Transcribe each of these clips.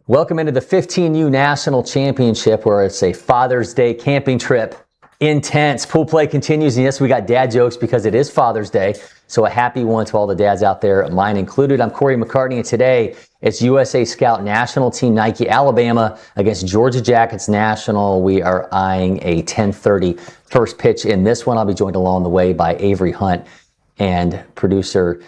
Welcome into the 15U National Championship, where it's a Father's Day camping trip. Intense. Pool play continues, and yes, we got dad jokes because it is Father's Day. So a happy one to all the dads out there, mine included. I'm Cory McCartney, and today it's USA Scout National Team Nike Alabama against Georgia Jackets National. We are eyeing a 10:30 first pitch in this one. I'll be joined along the way by Avery Hunt and producer,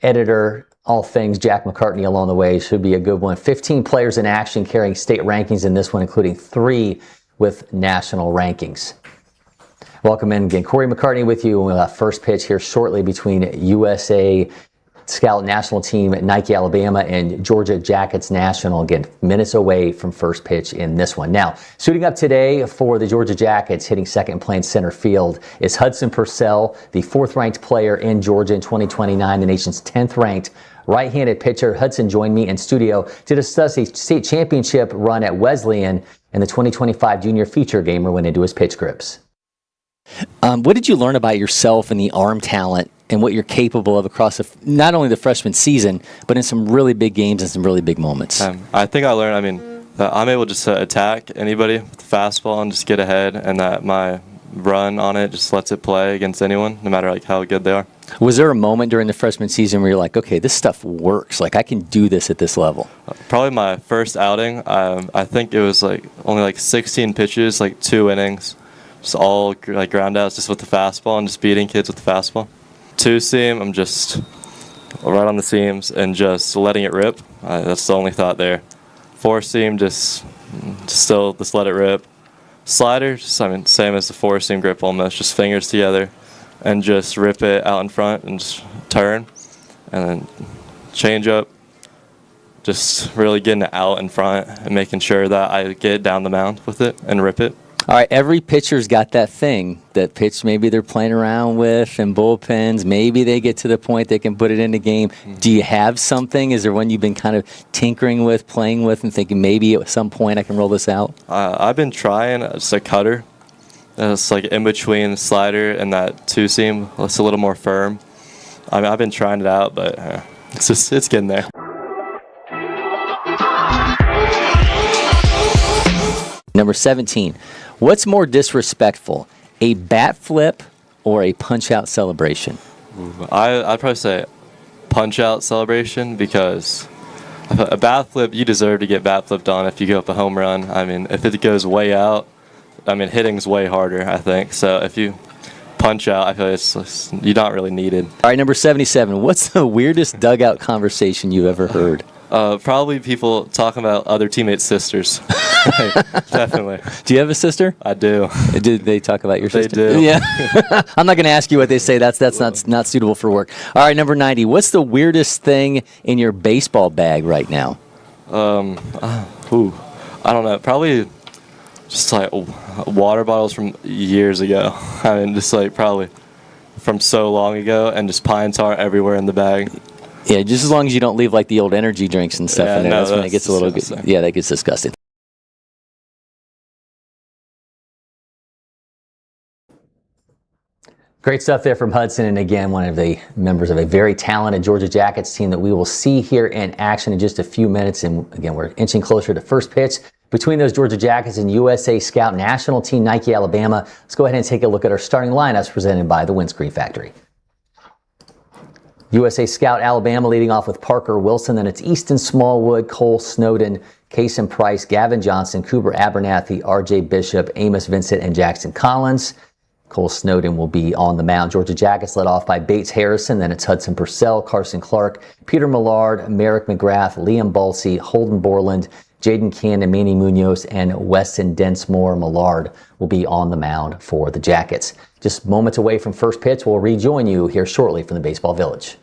editor, all things Jack McCartney along the way. Should be a good one. 15 players in action carrying state rankings in this one, including 3 with national rankings. Welcome in again. Cory McCartney with you. We'll have first pitch here shortly between USA Scout National Team Nike Alabama and Georgia Jackets National. Again, minutes away from first pitch in this one. Now, suiting up today for the Georgia Jackets, hitting second and playing center field, is Hudson Purcell, the 4th-ranked player in Georgia in 2029, the nation's 10th-ranked right-handed pitcher. Hudson joined me in studio to discuss a state championship run at Wesleyan and the 2025 Junior Feature Gamer went into his pitch grips. What did you learn about yourself and the arm talent and what you're capable of across not only the freshman season, but in some really big games and some really big moments? I think I learned, that I'm able just to attack anybody with the fastball and just get ahead, and that my run on it just lets it play against anyone, no matter how good they are. Was there a moment during the freshman season where you're like, okay, this stuff works, I can do this at this level? Probably my first outing. I think it was only 16 pitches, 2 innings, just all ground outs just with the fastball and just beating kids with the fastball. 2-seam, I'm just right on the seams and just letting it rip. That's the only thought there. 4-seam, just let it rip. Slider, same as the 4-seam grip almost, just fingers together and just rip it out in front and just turn. And then change up, just really getting it out in front and making sure that I get down the mound with it and rip it. All right, every pitcher's got that thing, that pitch maybe they're playing around with in bullpens. Maybe they get to the point they can put it in the game. Do you have something? Is there one you've been kind of tinkering with, playing with, and thinking maybe at some point I can roll this out? I've been trying just a cutter. It's in between the slider and that 2-seam. It's a little more firm. I've been trying it out, but it's getting there. Number 17, what's more disrespectful, a bat flip or a punch-out celebration? I'd probably say punch-out celebration, because a bat flip, you deserve to get bat flipped on if you go up a home run. If it goes way out, hitting's way harder, I think. So if you punch out, I feel like you're not really needed. All right, number 77, what's the weirdest dugout conversation you've ever heard? Probably people talking about other teammates' sisters. Definitely. Do you have a sister? I do. Did they talk about your sister? They do. Yeah. I'm not going to ask you what they say. That's not suitable for work. All right, number 90. What's the weirdest thing in your baseball bag right now? I don't know. Probably just water bottles from years ago. Probably from so long ago, and just pine tar everywhere in the bag. Yeah, just as long as you don't leave the old energy drinks and stuff in there. That's when it gets a little good. Yeah, that gets disgusting. Great stuff there from Hudson, and again, one of the members of a very talented Georgia Jackets team that we will see here in action in just a few minutes. And again, we're inching closer to first pitch between those Georgia Jackets and USA Scout National Team Nike Alabama. Let's go ahead and take a look at our starting lineups presented by the Windscreen Factory. USA Scout Alabama leading off with Parker Wilson, then it's Easton Smallwood, Cole Snowden, Kason Price, Gavin Johnson, Cooper Abernathy, RJ Bishop, Amos Vincent, and Jackson Collins. Cole Snowden will be on the mound. Georgia Jackets led off by Bates Harrison, then it's Hudson Purcell, Carson Clark, Peter Millard, Merrick McGrath, Liam Balsey, Holden Borland, Jaden Cannon, Manny Munoz, and Weston Densmore. Millard will be on the mound for the Jackets. Just moments away from first pitch, we'll rejoin you here shortly from the Baseball Village.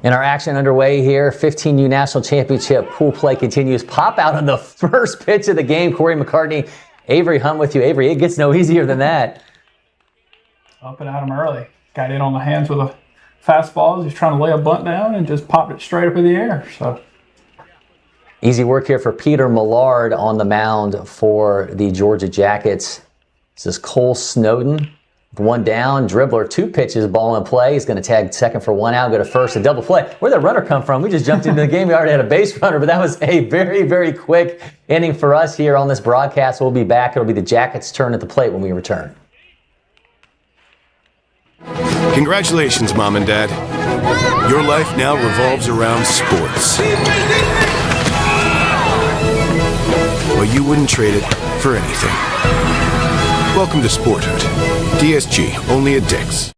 And our action underway here. 15U National Championship pool play continues. Pop out on the first pitch of the game. Cory McCartney, Avery Hunt with you. Avery, it gets no easier than that. Up and at him early. Got in on the hands with a fastball. He's trying to lay a bunt down and just popped it straight up in the air. So easy work here for Peter Millard on the mound for the Georgia Jackets. This is Cole Snowden. One down, dribbler, 2 pitches, ball in play. He's going to tag second for 1 out, go to first, a double play. Where'd that runner come from? We just jumped into the game. We already had a base runner, but that was a very, very quick inning for us here on this broadcast. We'll be back. It'll be the Jackets' turn at the plate when we return. Congratulations, Mom and Dad. Your life now revolves around sports. Well, you wouldn't trade it for anything. Welcome to Sporthood. DSG, only at Dick's.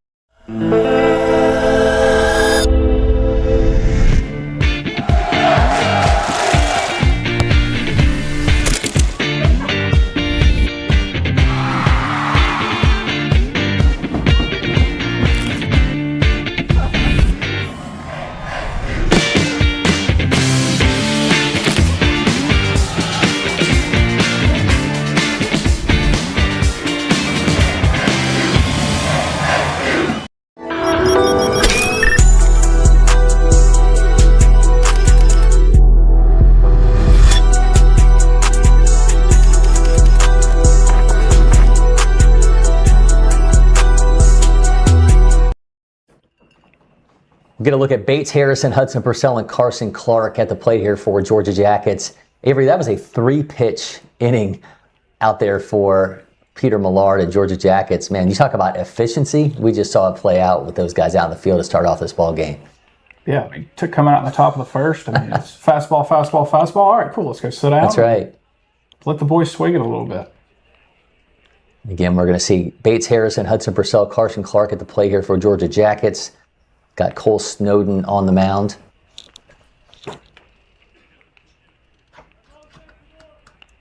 We're going to look at Bates Harrison, Hudson Purcell, and Carson Clark at the plate here for Georgia Jackets. Avery, that was a 3-pitch inning out there for Peter Millard and Georgia Jackets. Man, you talk about efficiency. We just saw it play out with those guys out in the field to start off this ball game. yeah, I mean, took coming out in the top of the first. I mean, it's fastball, fastball, fastball. All right, cool. Let's go sit down. That's right. Let the boys swing it a little bit. Again, we're going to see Bates Harrison, Hudson Purcell, Carson Clark at the plate here for Georgia Jackets. Got Cole Snowden on the mound.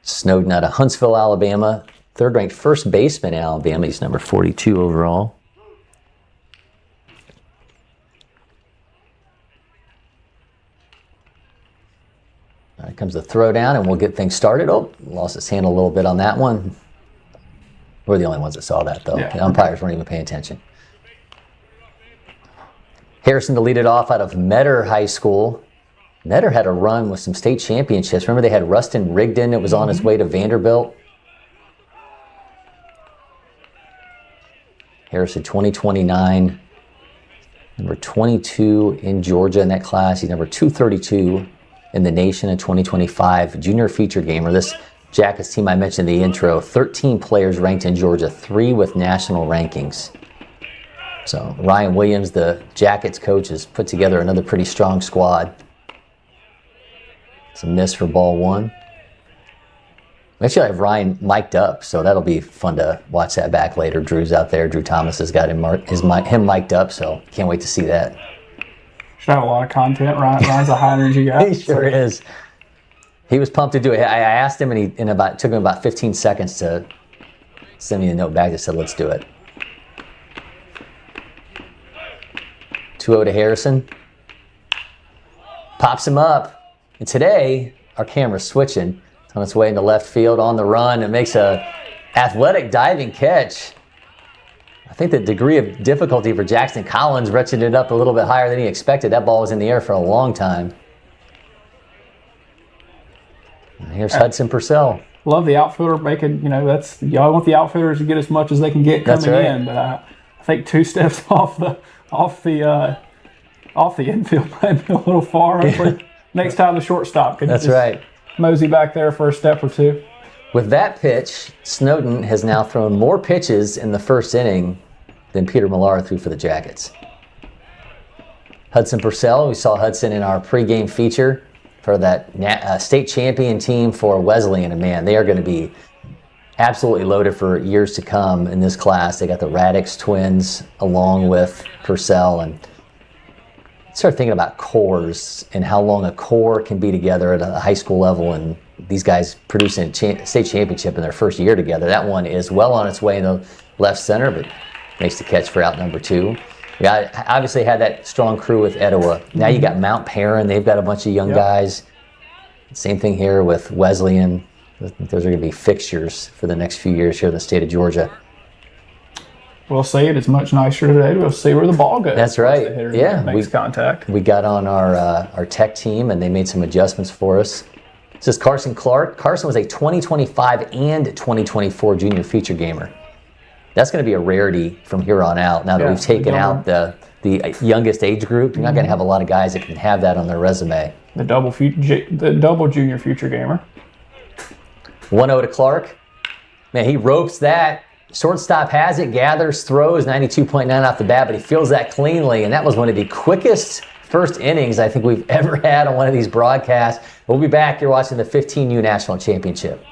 Snowden out of Huntsville, Alabama. Third-ranked first baseman in Alabama. He's number 42 overall. All right, comes the throw down, and we'll get things started. Oh, lost his hand a little bit on that one. We're the only ones that saw that, though. Yeah. The umpires weren't even paying attention. Harrison to lead it off out of Metter High School. Metter had a run with some state championships. Remember they had Rustin Rigdon that was on his way to Vanderbilt? Harrison 2029, number 22 in Georgia in that class. He's number 232 in the nation in 2025. Junior feature gamer. This Jackets team I mentioned in the intro, 13 players ranked in Georgia, 3 with national rankings. So Ryan Williams, the Jackets coach, has put together another pretty strong squad. It's a miss for ball one. We actually have Ryan mic'd up, so that'll be fun to watch that back later. Drew's out there. Drew Thomas has got him mic'd up, so can't wait to see that. Should have a lot of content. Ryan's a high energy guy. He sure is. He was pumped to do it. I asked him, and it took him about 15 seconds to send me a note back that said, "Let's do it." 2-0 to Harrison. Pops him up. And today, our camera's switching. It's on its way into left field on the run. It makes a athletic diving catch. I think the degree of difficulty for Jackson Collins retcheted it up a little bit higher than he expected. That ball was in the air for a long time. And here's Hudson Purcell. Love the outfielder making, that's, y'all want the outfielders to get as much as they can get coming in. But I think 2 steps off the infield might be a little far. Hopefully next time the shortstop can mosey back there for a step or 2. With that pitch, Snowden has now thrown more pitches in the first inning than Peter Millard threw for the Jackets. Hudson Purcell, we saw Hudson in our pregame feature for that state champion team for Wesleyan. And man, they are going to be absolutely loaded for years to come in this class. They got the Radix twins along with Purcell, and start thinking about cores and how long a core can be together at a high school level, and these guys producing a state championship in their first year together. That one is well on its way in the left center, but makes the catch for out number 2. Yeah, obviously had that strong crew with Etowah. Now you got Mount Perrin. They've got a bunch of young guys. Same thing here with Wesleyan. Those are going to be fixtures for the next few years here in the state of Georgia. We'll see it. It's much nicer today. We'll see where the ball goes. That's right. Yeah, makes contact. We got on our tech team, and they made some adjustments for us. This is Carson Clark. Carson was a 2025 and 2024 junior feature gamer. That's going to be a rarity from here on out. Now that we've taken out the youngest age group, you're not going to have a lot of guys that can have that on their resume. The double junior future gamer. 1-0 to Clark. Man, he ropes that. Shortstop has it, gathers, throws, 92.9 off the bat, but he feels that cleanly, and that was one of the quickest first innings I think we've ever had on one of these broadcasts. We'll be back. You're watching the 15U National Championship.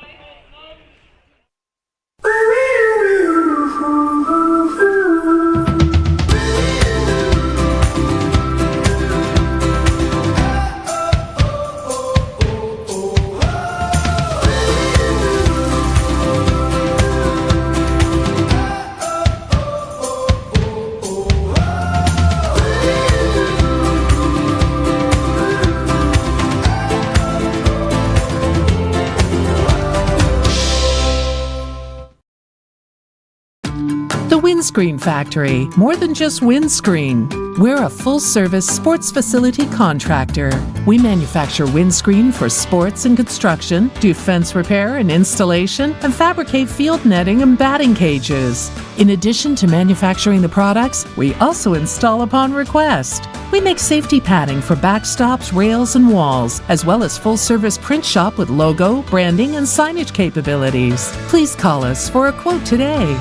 Windscreen Factory, more than just windscreen. We're a full-service sports facility contractor. We manufacture windscreen for sports and construction, do fence repair and installation, and fabricate field netting and batting cages. In addition to manufacturing the products, we also install upon request. We make safety padding for backstops, rails, and walls, as well as full-service print shop with logo, branding, and signage capabilities. Please call us for a quote today.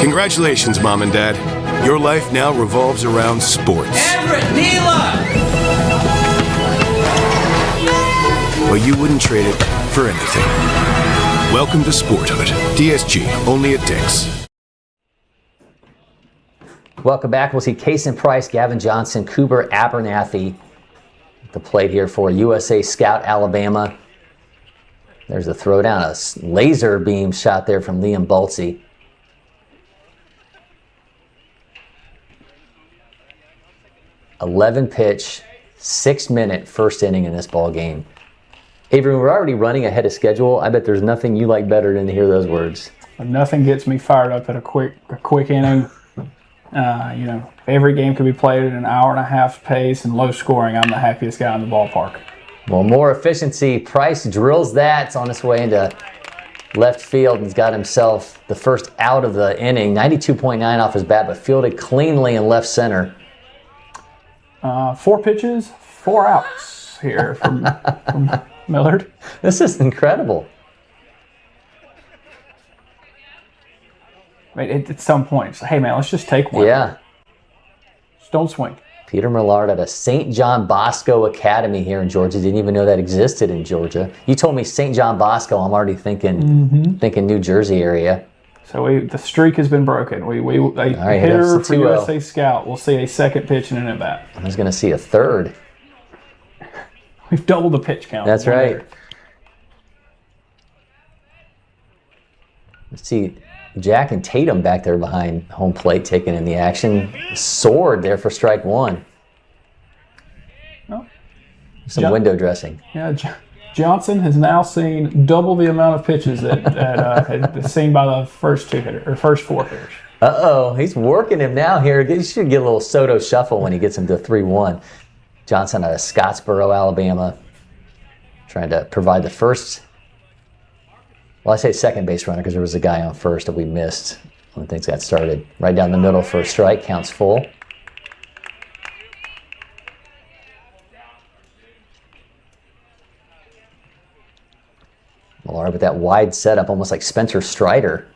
Congratulations, Mom and Dad. Your life now revolves around sports. Everett, Neela! But you wouldn't trade it for anything. Welcome to Sporthood. DSG, only at Dick's. Welcome back. We'll see Kason Price, Gavin Johnson, Cooper Abernathy at the plate here for USA Scout, Alabama. There's a throwdown, a laser beam shot there from Liam Bultsey. 11-pitch, 6-minute first inning in this ball game. Avery, we're already running ahead of schedule. I bet there's nothing you like better than to hear those words. Nothing gets me fired up at a quick inning. Every game could be played at an hour and a half pace and low scoring. I'm the happiest guy in the ballpark. Well, more efficiency. Price drills that. It's on its way into left field and he's got himself the first out of the inning. 92.9 off his bat, but fielded cleanly in left center. 4 pitches, 4 outs here from Millard. This is incredible. I mean, at some point, it's, hey, man, let's just take one. Yeah. Just don't swing. Peter Millard at a St. John Bosco Academy here in Georgia. Didn't even know that existed in Georgia. You told me St. John Bosco, I'm already thinking New Jersey area. So the streak has been broken. A hitter for USA Scout will see a second pitch and an at bat. I was going to see a third. We've doubled the pitch count. That's right. Let's see Jack and Tatum back there behind home plate taking in the action. Sword there for strike one. Oh. Some window dressing. Yeah, Johnson has now seen double the amount of pitches that seen by the first 4 hitters. Uh-oh, he's working him now here. He should get a little Soto shuffle when he gets him to 3-1. Johnson out of Scottsboro, Alabama, trying to provide the first. Well, I say second base runner because there was a guy on first that we missed when things got started. Right down the middle for a strike, counts full. Millard with that wide setup, almost like Spencer Strider.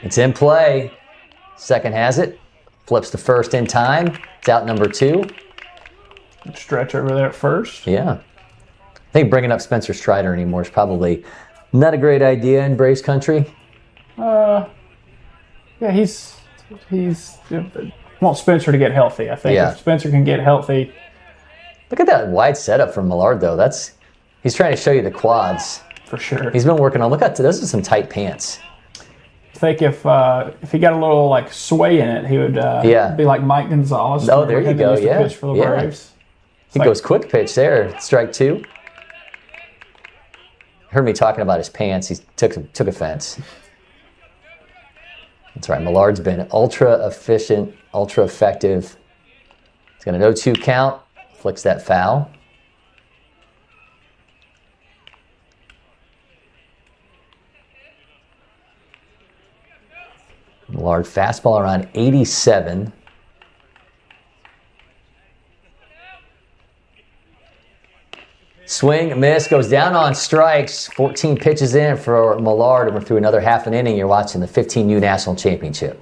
It's in play. Second has it. Flips to first in time. It's out number 2. Stretch over there at first. Yeah. I think bringing up Spencer Strider anymore is probably not a great idea in Braves country. Yeah, he's want Spencer to get healthy. I think if Spencer can get healthy. Look at that wide setup from Millard, though. He's trying to show you the quads. For sure. He's been working on, look at those are some tight pants. think if he got a little like sway in it, he would be like Mike Gonzalez. Oh, there you go. Used to Yeah. pitch for the Yeah. Braves. He goes quick pitch there. Strike 2. Heard me talking about his pants. He took offense. That's right. Millard's been ultra efficient, ultra effective. He's got an 0-2 count. Flicks that foul. Millard fastball around 87. Swing, miss, goes down on strikes. 14 pitches in for Millard, and we're through another half an inning. You're watching the 15U National Championship.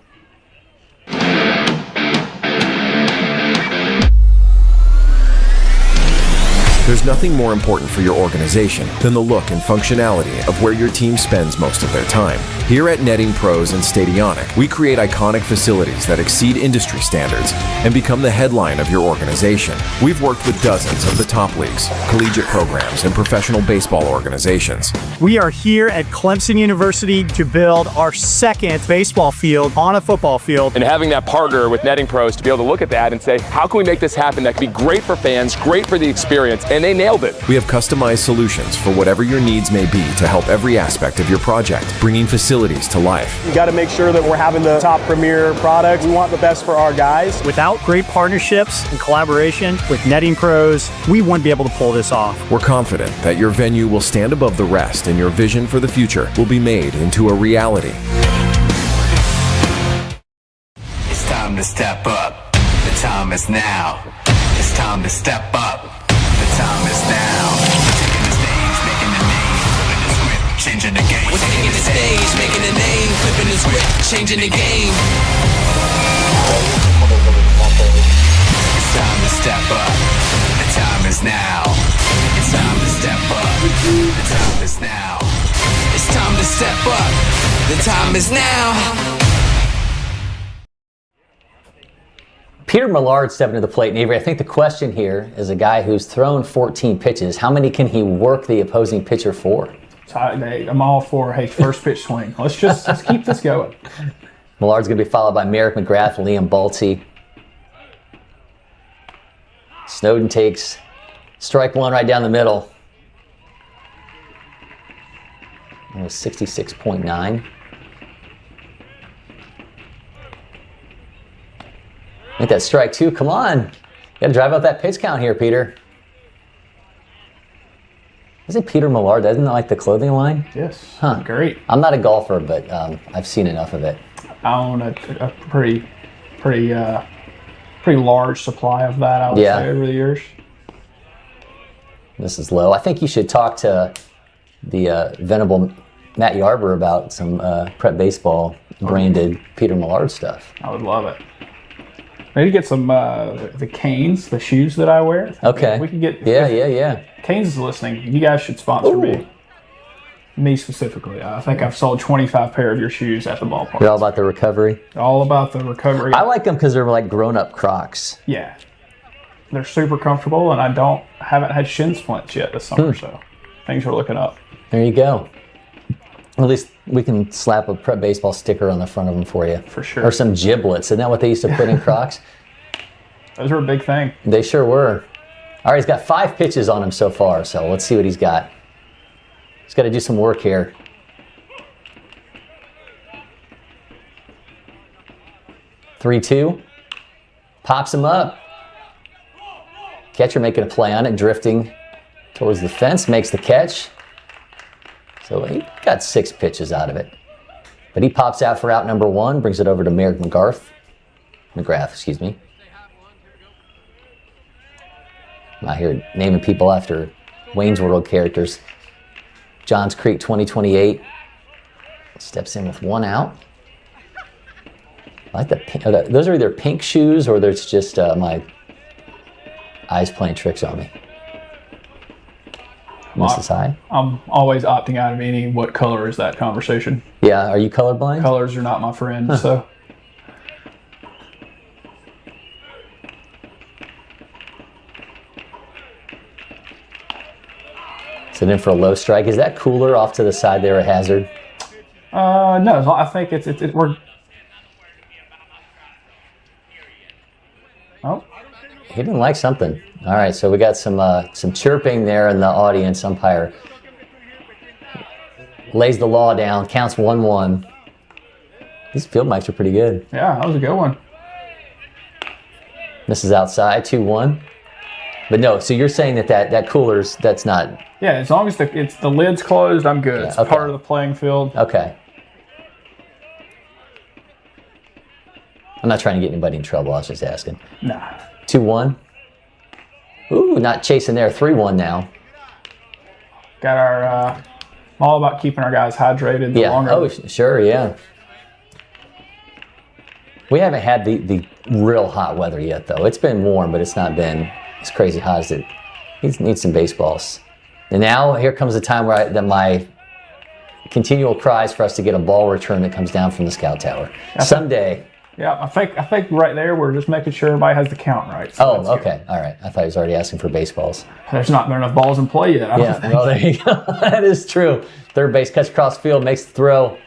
There's nothing more important for your organization than the look and functionality of where your team spends most of their time. Here at Netting Pros and Stadionic, we create iconic facilities that exceed industry standards and become the headline of your organization. We've worked with dozens of the top leagues, collegiate programs, and professional baseball organizations. We are here at Clemson University to build our second baseball field on a football field. And having that partner with Netting Pros to be able to look at that and say, how can we make this happen that can be great for fans, great for the experience, and they nailed it. We have customized solutions for whatever your needs may be to help every aspect of your project, bringing facilities to life. We got to make sure that we're having the top premier products. We want the best for our guys. Without great partnerships and collaboration with Netting Pros, we wouldn't be able to pull this off. We're confident that your venue will stand above the rest and your vision for the future will be made into a reality. It's time to step up. The time is now. It's time to step up. The time is now. Taking the stage, making the name, flipping the script, changing the game. We're taking the stage, making the name, flipping the script, changing the game. It's time to step up. The time is now. It's time to step up. The time is now. It's time to step up. The time is now. Peter Millard stepping to the plate. And Avery, I think the question here is a guy who's thrown 14 pitches. How many can he work the opposing pitcher for? I'm all for, hey, first pitch swing. Let's keep this going. Millard's going to be followed by Merrick McGrath, Liam Balti. Snowden takes strike 1 right down the middle. It was 66.9. Make that strike 2. Come on. You got to drive out that pitch count here, Peter. Is it Peter Millard? Doesn't like the clothing line? Yes. Huh. Great. I'm not a golfer, but I've seen enough of it. I own a pretty large supply of that, I would say, over the years. This is low. I think you should talk to the venerable Matt Yarber about some prep baseball branded Peter Millard stuff. I would love it. Maybe get some the Canes, the shoes that I wear. Okay. We can get. Yeah. Canes is listening. You guys should sponsor me. Me specifically. I think I've sold 25 pair of your shoes at the ballpark. You're all about the recovery? All about the recovery. I like them because they're like grown-up Crocs. Yeah. They're super comfortable, and I haven't had shin splints yet this summer, so things are looking up. There you go. At least we can slap a prep baseball sticker on the front of them for you. For sure. Or some giblets. Isn't that what they used to put in Crocs? Those were a big thing. They sure were. All right, he's got 5 pitches on him so far, so let's see what he's got. He's got to do some work here. Three-two. Pops him up. Catcher making a play on it, drifting towards the fence, makes the catch. So he got 6 pitches out of it. But he pops out for out number 1, brings it over to Merrick McGrath. I'm out here naming people after Wayne's World characters. Johns Creek 2028 steps in with 1 out. I like the those are either pink shoes or there's just my eyes playing tricks on me. Mrs. High. I'm always opting out of any what color is that conversation. Yeah, are you colorblind? Colors are not my friend, so. Sit in for a low strike. Is that cooler off to the side there a hazard? No, I think we're. Oh, he didn't like something. All right, so we got some chirping there in the audience. Umpire lays the law down, counts 1-1. These field mics are pretty good. Yeah, that was a good one. This is outside, 2-1. But no, so you're saying that cooler's, that's not... Yeah, as long as the lid's closed, I'm good. Yeah, It's okay. part of the playing field. Okay. I'm not trying to get anybody in trouble. I was just asking. Nah. 2-1. Ooh, not chasing there. 3-1 now. Got our... all about keeping our guys hydrated. Yeah. Longer. Oh, sure, yeah. We haven't had the real hot weather yet, though. It's been warm, but it's not been as crazy hot as it. He needs some baseballs. And now here comes the time where that my continual cries for us to get a ball return that comes down from the scout tower. Someday. Yeah, I think right there we're just making sure everybody has the count right. So Oh, okay. All right. I thought he was already asking for baseballs. There's not been enough balls in play yet. I don't think. Well, there you go. That is true. Third base cuts across field, makes the throw.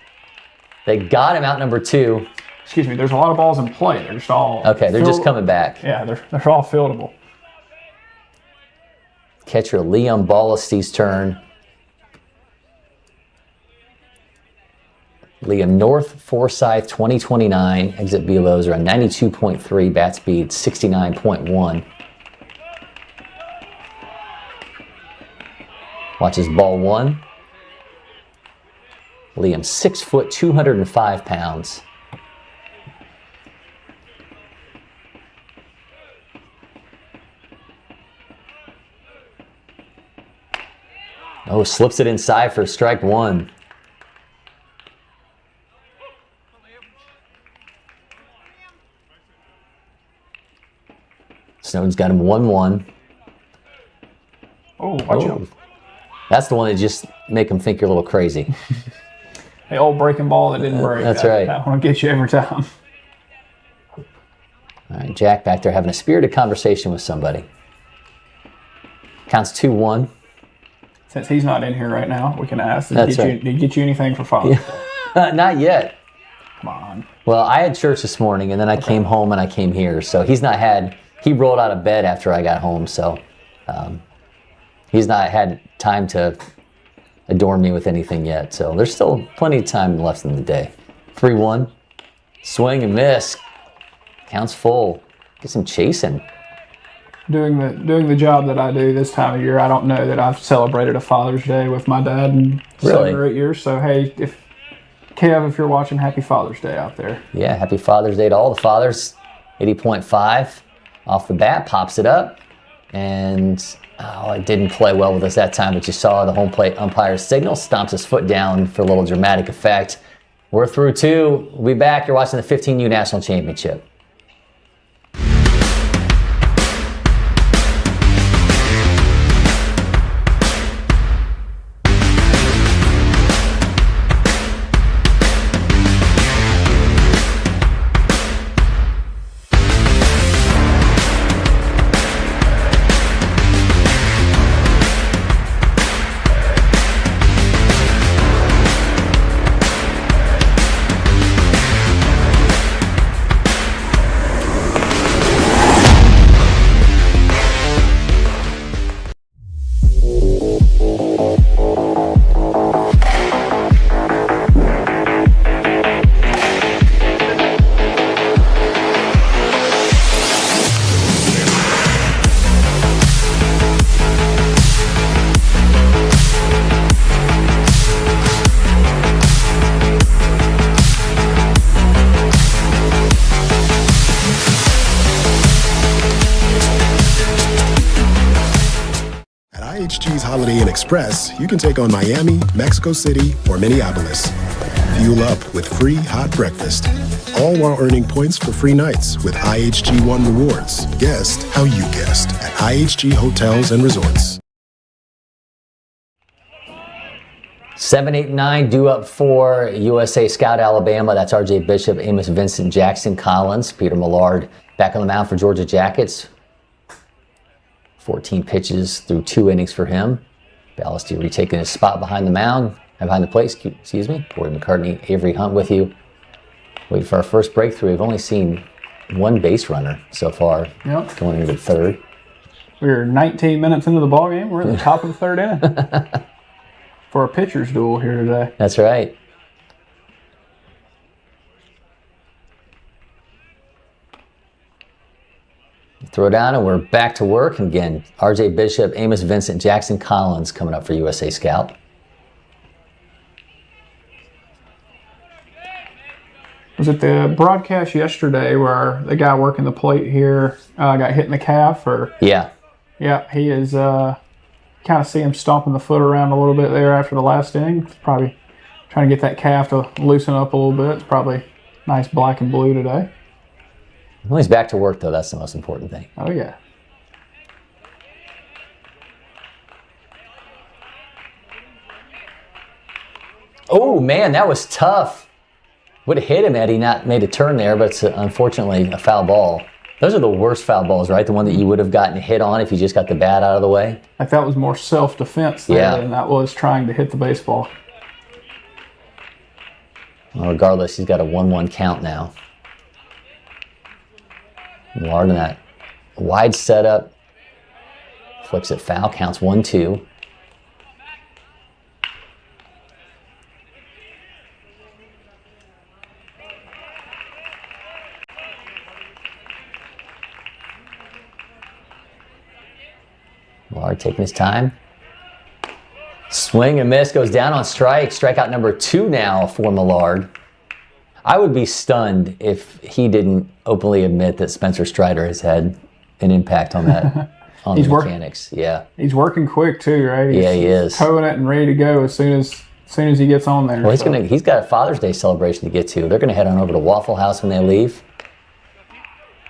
They got him out number 2. Excuse me. There's a lot of balls in play. They're just all okay. They're just coming back. Yeah, they're all fieldable. Catcher Liam Ballisty's turn. Liam North, Forsyth, 2029. Exit belows are a 92.3, bat speed 69.1. Watches ball 1. Liam, 6 foot, 205 pounds. Oh, slips it inside for strike 1. Snowden's got him 1-1. Oh, watch out. That's the one that just make him think you're a little crazy. The old breaking ball that didn't break. That's right. That one will get you every time. All right, Jack back there having a spirited conversation with somebody. Counts 2-1. Since he's not in here right now, we can ask. Did he get you anything for Father's Day? Not yet. Come on. Well, I had church this morning, and then I came home and I came here. So he rolled out of bed after I got home. So he's not had time to adorn me with anything yet. So there's still plenty of time left in the day. 3-1. Swing and miss. Counts full. Get some chasing. Doing the job that I do this time of year, I don't know that I've celebrated a Father's Day with my dad in 7 or 8 years. So hey, if you're watching, happy Father's Day out there. Yeah, happy Father's Day to all the fathers. 80.5 off the bat, pops it up, and it didn't play well with us that time. But you saw the home plate umpire's signal, stomps his foot down for a little dramatic effect. We're through 2. We'll be back. You're watching the 15U National Championship. IHG's Holiday Inn Express, you can take on Miami, Mexico City, or Minneapolis. Fuel up with free hot breakfast. All while earning points for free nights with IHG One Rewards. Guest how you guessed at IHG Hotels and Resorts. 7, 8, 9 due up for USA Scout Alabama. That's R.J. Bishop, Amos Vincent, Jackson Collins, Peter Millard back on the mound for Georgia Jackets. 14 pitches through 2 innings for him. Ballasty retaking his spot behind the mound. behind the plate, excuse me. Cory McCartney, Avery Hunt with you. Wait for our first breakthrough. We've only seen one base runner so far. Yep. Going into the third. We're 19 minutes into the ballgame. We're in the top of the third inning for a pitcher's duel here today. That's right. Throw down, and we're back to work. And again, R.J. Bishop, Amos Vincent, Jackson Collins coming up for USA Scout. Was it the broadcast yesterday where the guy working the plate here got hit in the calf? Or Yeah. Yeah, he is kind of see him stomping the foot around a little bit there after the last inning. Probably trying to get that calf to loosen up a little bit. It's probably nice black and blue today. Well, he's back to work, though. That's the most important thing. Oh, yeah. Oh, man, that was tough. Would have hit him had he not made a turn there, but it's unfortunately a foul ball. Those are the worst foul balls, right? The one that you would have gotten hit on if you just got the bat out of the way. Like that was more self-defense there than that was trying to hit the baseball. Well, regardless, he's got a 1-1 count now. Millard in that wide setup. Flips it foul, counts 1-2. Millard taking his time. Swing and miss, goes down on strike. Strikeout number 2 now for Millard. I would be stunned if he didn't openly admit that Spencer Strider has had an impact on that, on the mechanics. Yeah. He's working quick too, right? Yeah, he is. Towing it and ready to go as soon as he gets on there. Well, he's got a Father's Day celebration to get to. They're going to head on over to Waffle House when they leave.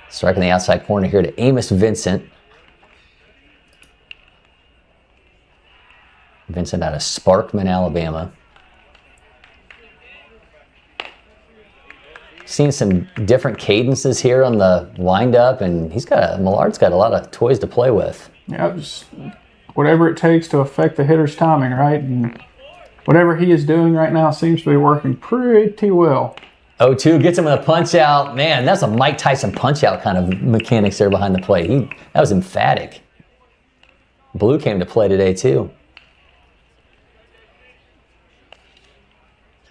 Striking the outside corner here to Amos Vincent. Vincent out of Sparkman, Alabama. Seen some different cadences here on the windup, and Millard's got a lot of toys to play with. Yeah, just whatever it takes to affect the hitter's timing, right? And whatever he is doing right now seems to be working pretty well. 0-2 gets him with a punch out. Man, that's a Mike Tyson punch out kind of mechanics there behind the plate. That was emphatic. Blue came to play today too.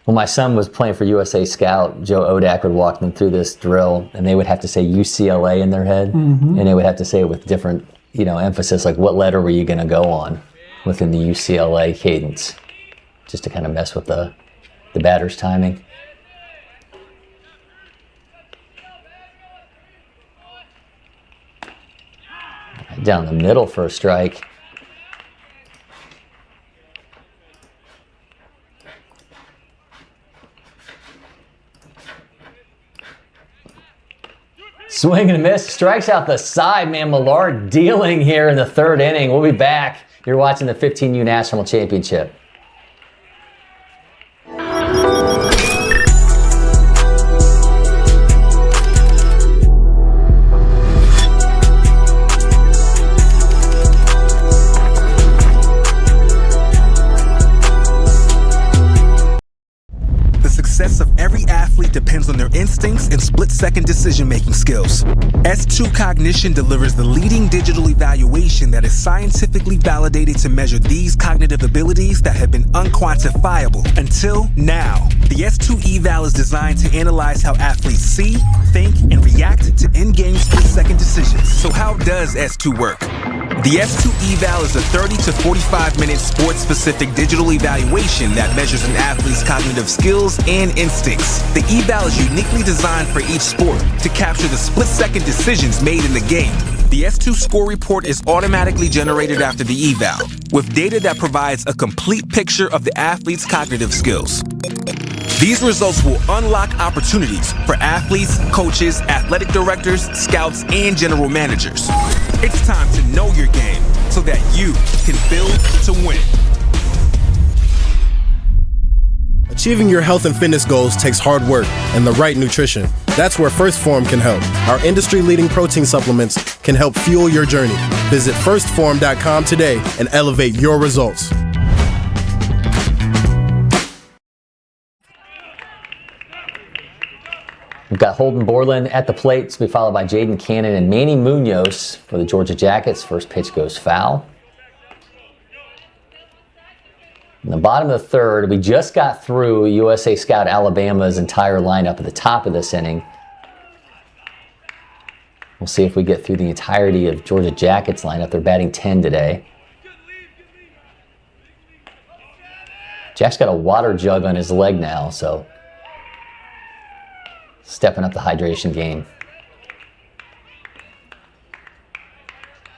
When my son was playing for USA Scout, Joe Odak would walk them through this drill, and they would have to say UCLA in their head, and they would have to say it with different, emphasis, like what letter were you going to go on within the UCLA cadence, just to kind of mess with the batter's timing. Down the middle for a strike. Swing and a miss, strikes out the side, man. Millard dealing here in the third inning. We'll be back. You're watching the 15U National Championship. Depends on their instincts and split-second decision-making skills. S2 Cognition delivers the leading digital evaluation that is scientifically validated to measure these cognitive abilities that have been unquantifiable until now. The S2 eval is designed to analyze how athletes see, think, and react to in-game split-second decisions. So how does S2 work? The S2 eval is a 30 to 45-minute sports-specific digital evaluation that measures an athlete's cognitive skills and instincts. The eval is uniquely designed for each sport to capture the split-second decisions made in the game. The S2 score report is automatically generated after the eval, with data that provides a complete picture of the athlete's cognitive skills. These results will unlock opportunities for athletes, coaches, athletic directors, scouts, and general managers. It's time to know your game so that you can build to win. Achieving your health and fitness goals takes hard work and the right nutrition. That's where First Form can help. Our industry-leading protein supplements can help fuel your journey. Visit firstform.com today and elevate your results. We've got Holden Borland at the plate to be followed by Jaden Cannon and Manny Munoz for the Georgia Jackets. First pitch goes foul. In the bottom of the third, we just got through USA Scout Alabama's entire lineup at the top of this inning. We'll see if we get through the entirety of Georgia Jackets lineup. They're batting 10 today. Jack's got a water jug on his leg now, so stepping up the hydration game.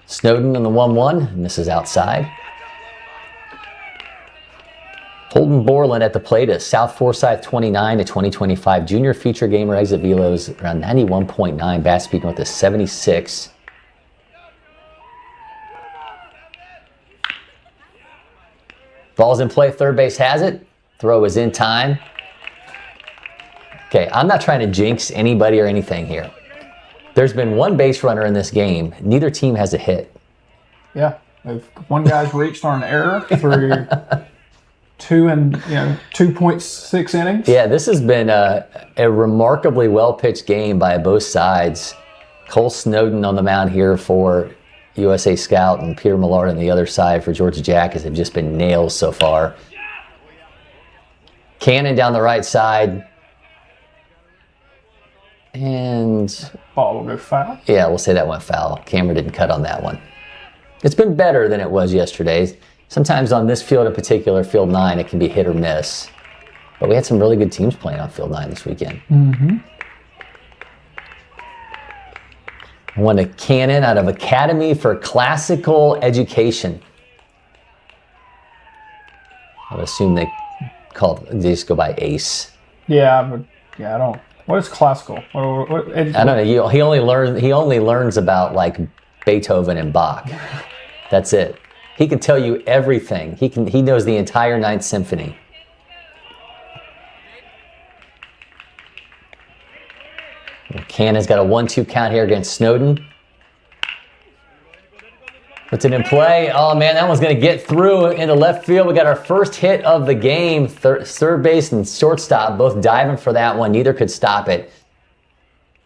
Snowden on the 1-1, and this is outside. Holden Borland at the plate at South Forsyth 29 to 2025 junior feature gamer, exit velos around 91.9, bat speed north of 76. Ball's in play, third base has it. Throw is in time. Okay, I'm not trying to jinx anybody or anything here. There's been one base runner in this game. Neither team has a hit. Yeah, one guy's reached on an error through 2.6 innings. Yeah, this has been a remarkably well-pitched game by both sides. Cole Snowden on the mound here for USA Scout and Peter Millard on the other side for Georgia Jackets have just been nails so far. Cannon down the right side. And ball will go foul. Yeah, we'll say that went foul. Camera didn't cut on that one. It's been better than it was yesterday. Sometimes on this field in particular, Field 9, it can be hit or miss. But we had some really good teams playing on Field 9 this weekend. Mm-hmm. Won a Cannon out of Academy for Classical Education. I would assume they just go by ACE. Yeah, I don't. What is classical? What I don't know. He only learns about like Beethoven and Bach. That's it. He can tell you everything. He knows the entire Ninth Symphony. Cannon's got a 1-2 count here against Snowden. Puts it in play. Oh man, that one's going to get through into left field. We got our first hit of the game. Third base and shortstop both diving for that one. Neither could stop it.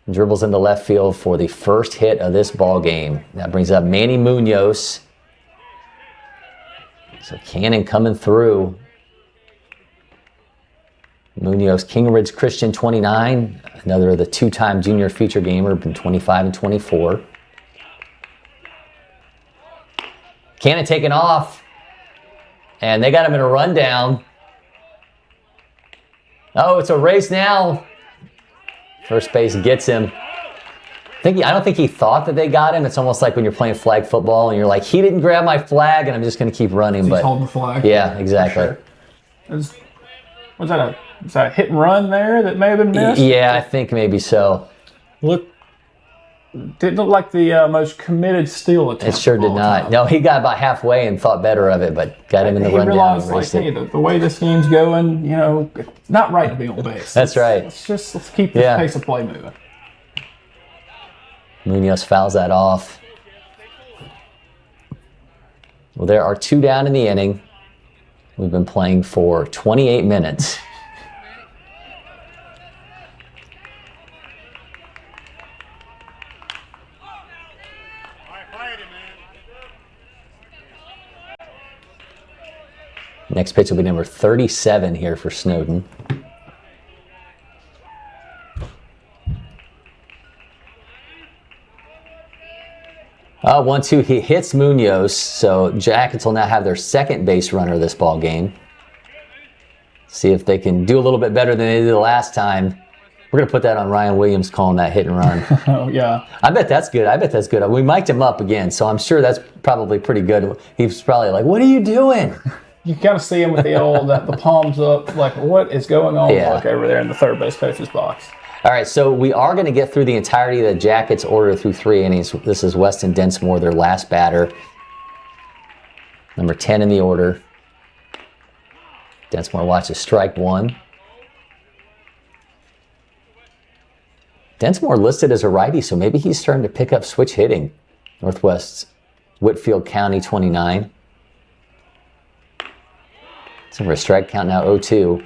Dribbles into left field for the first hit of this ball game. That brings up Manny Munoz. So Cannon coming through. Munoz, King Ridge Christian 29. Another of the two-time junior feature gamer, been 25 and 24. Cannon taking off. And they got him in a rundown. Oh, it's a race now. First base gets him. I don't think he thought that they got him. It's almost like when you're playing flag football and you're like, he didn't grab my flag and I'm just going to keep running. He's holding the flag. Yeah, exactly. Sure. Was that a hit and run there that may have been missed? Yeah, I think maybe so. Didn't look like the most committed steal attempt. It sure did not. No, he got about halfway and thought better of it, but got him in the rundown. He realized, hey, the way this game's going, not right to be on base. That's right. Let's keep this pace of play moving. Munoz fouls that off. Well, there are two down in the inning. We've been playing for 28 minutes. Next pitch will be number 37 here for Snowden. Oh, 1-2, he hits Munoz, so Jackets will now have their second base runner this ball game. See if they can do a little bit better than they did the last time. We're going to put that on Ryan Williams calling that hit and run. Oh, yeah. I bet that's good. We mic'd him up again, so I'm sure that's probably pretty good. He's probably like, what are you doing? You kind of see him with the old, the palms up, like, what is going on over there in the third base coach's box? All right, so we are going to get through the entirety of the Jackets' order through 3 innings. This is Weston Densmore, their last batter. Number 10 in the order. Densmore watches strike one. Densmore listed as a righty, so maybe he's starting to pick up switch hitting. Northwest Whitfield County 29. So for a strike count now 0-2.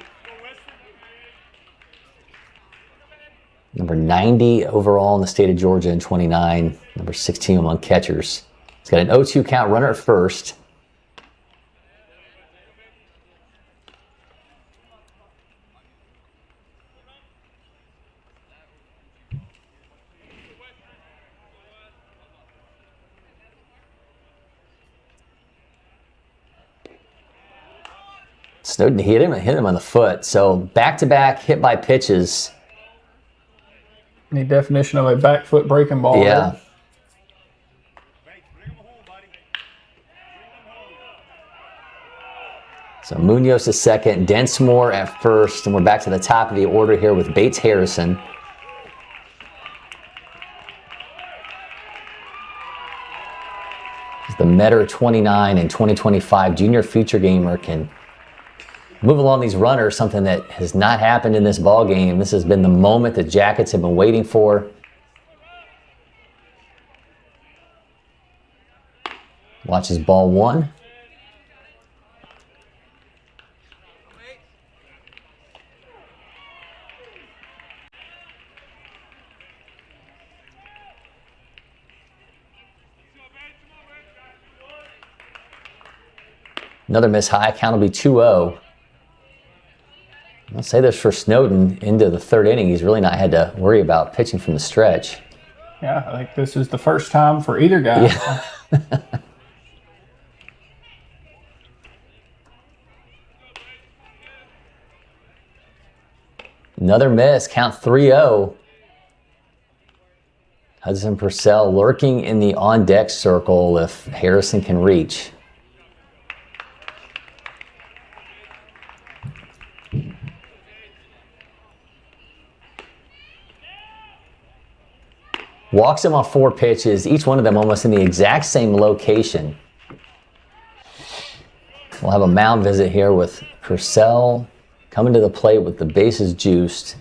Number 90 overall in the state of Georgia and 29. Number 16 among catchers. He's got an 0-2 count, runner at first. Snowden hit him on the foot. So back-to-back hit by pitches. Any definition of a back foot breaking ball? Yeah. There? So Munoz is second, Densmore at first, and we're back to the top of the order here with Bates Harrison. The Metter 29 and 2025 junior future gamer can move along these runners, something that has not happened in this ball game. This has been the moment the Jackets have been waiting for. Watches ball one. Another miss high, count will be 2-0. I'll say this for Snowden into the third inning. He's really not had to worry about pitching from the stretch. Yeah, I think this is the first time for either guy. Yeah. Another miss, count 3-0. Hudson Purcell lurking in the on-deck circle if Harrison can reach. Walks him on 4 pitches, each one of them almost in the exact same location. We'll have a mound visit here with Purcell coming to the plate with the bases juiced.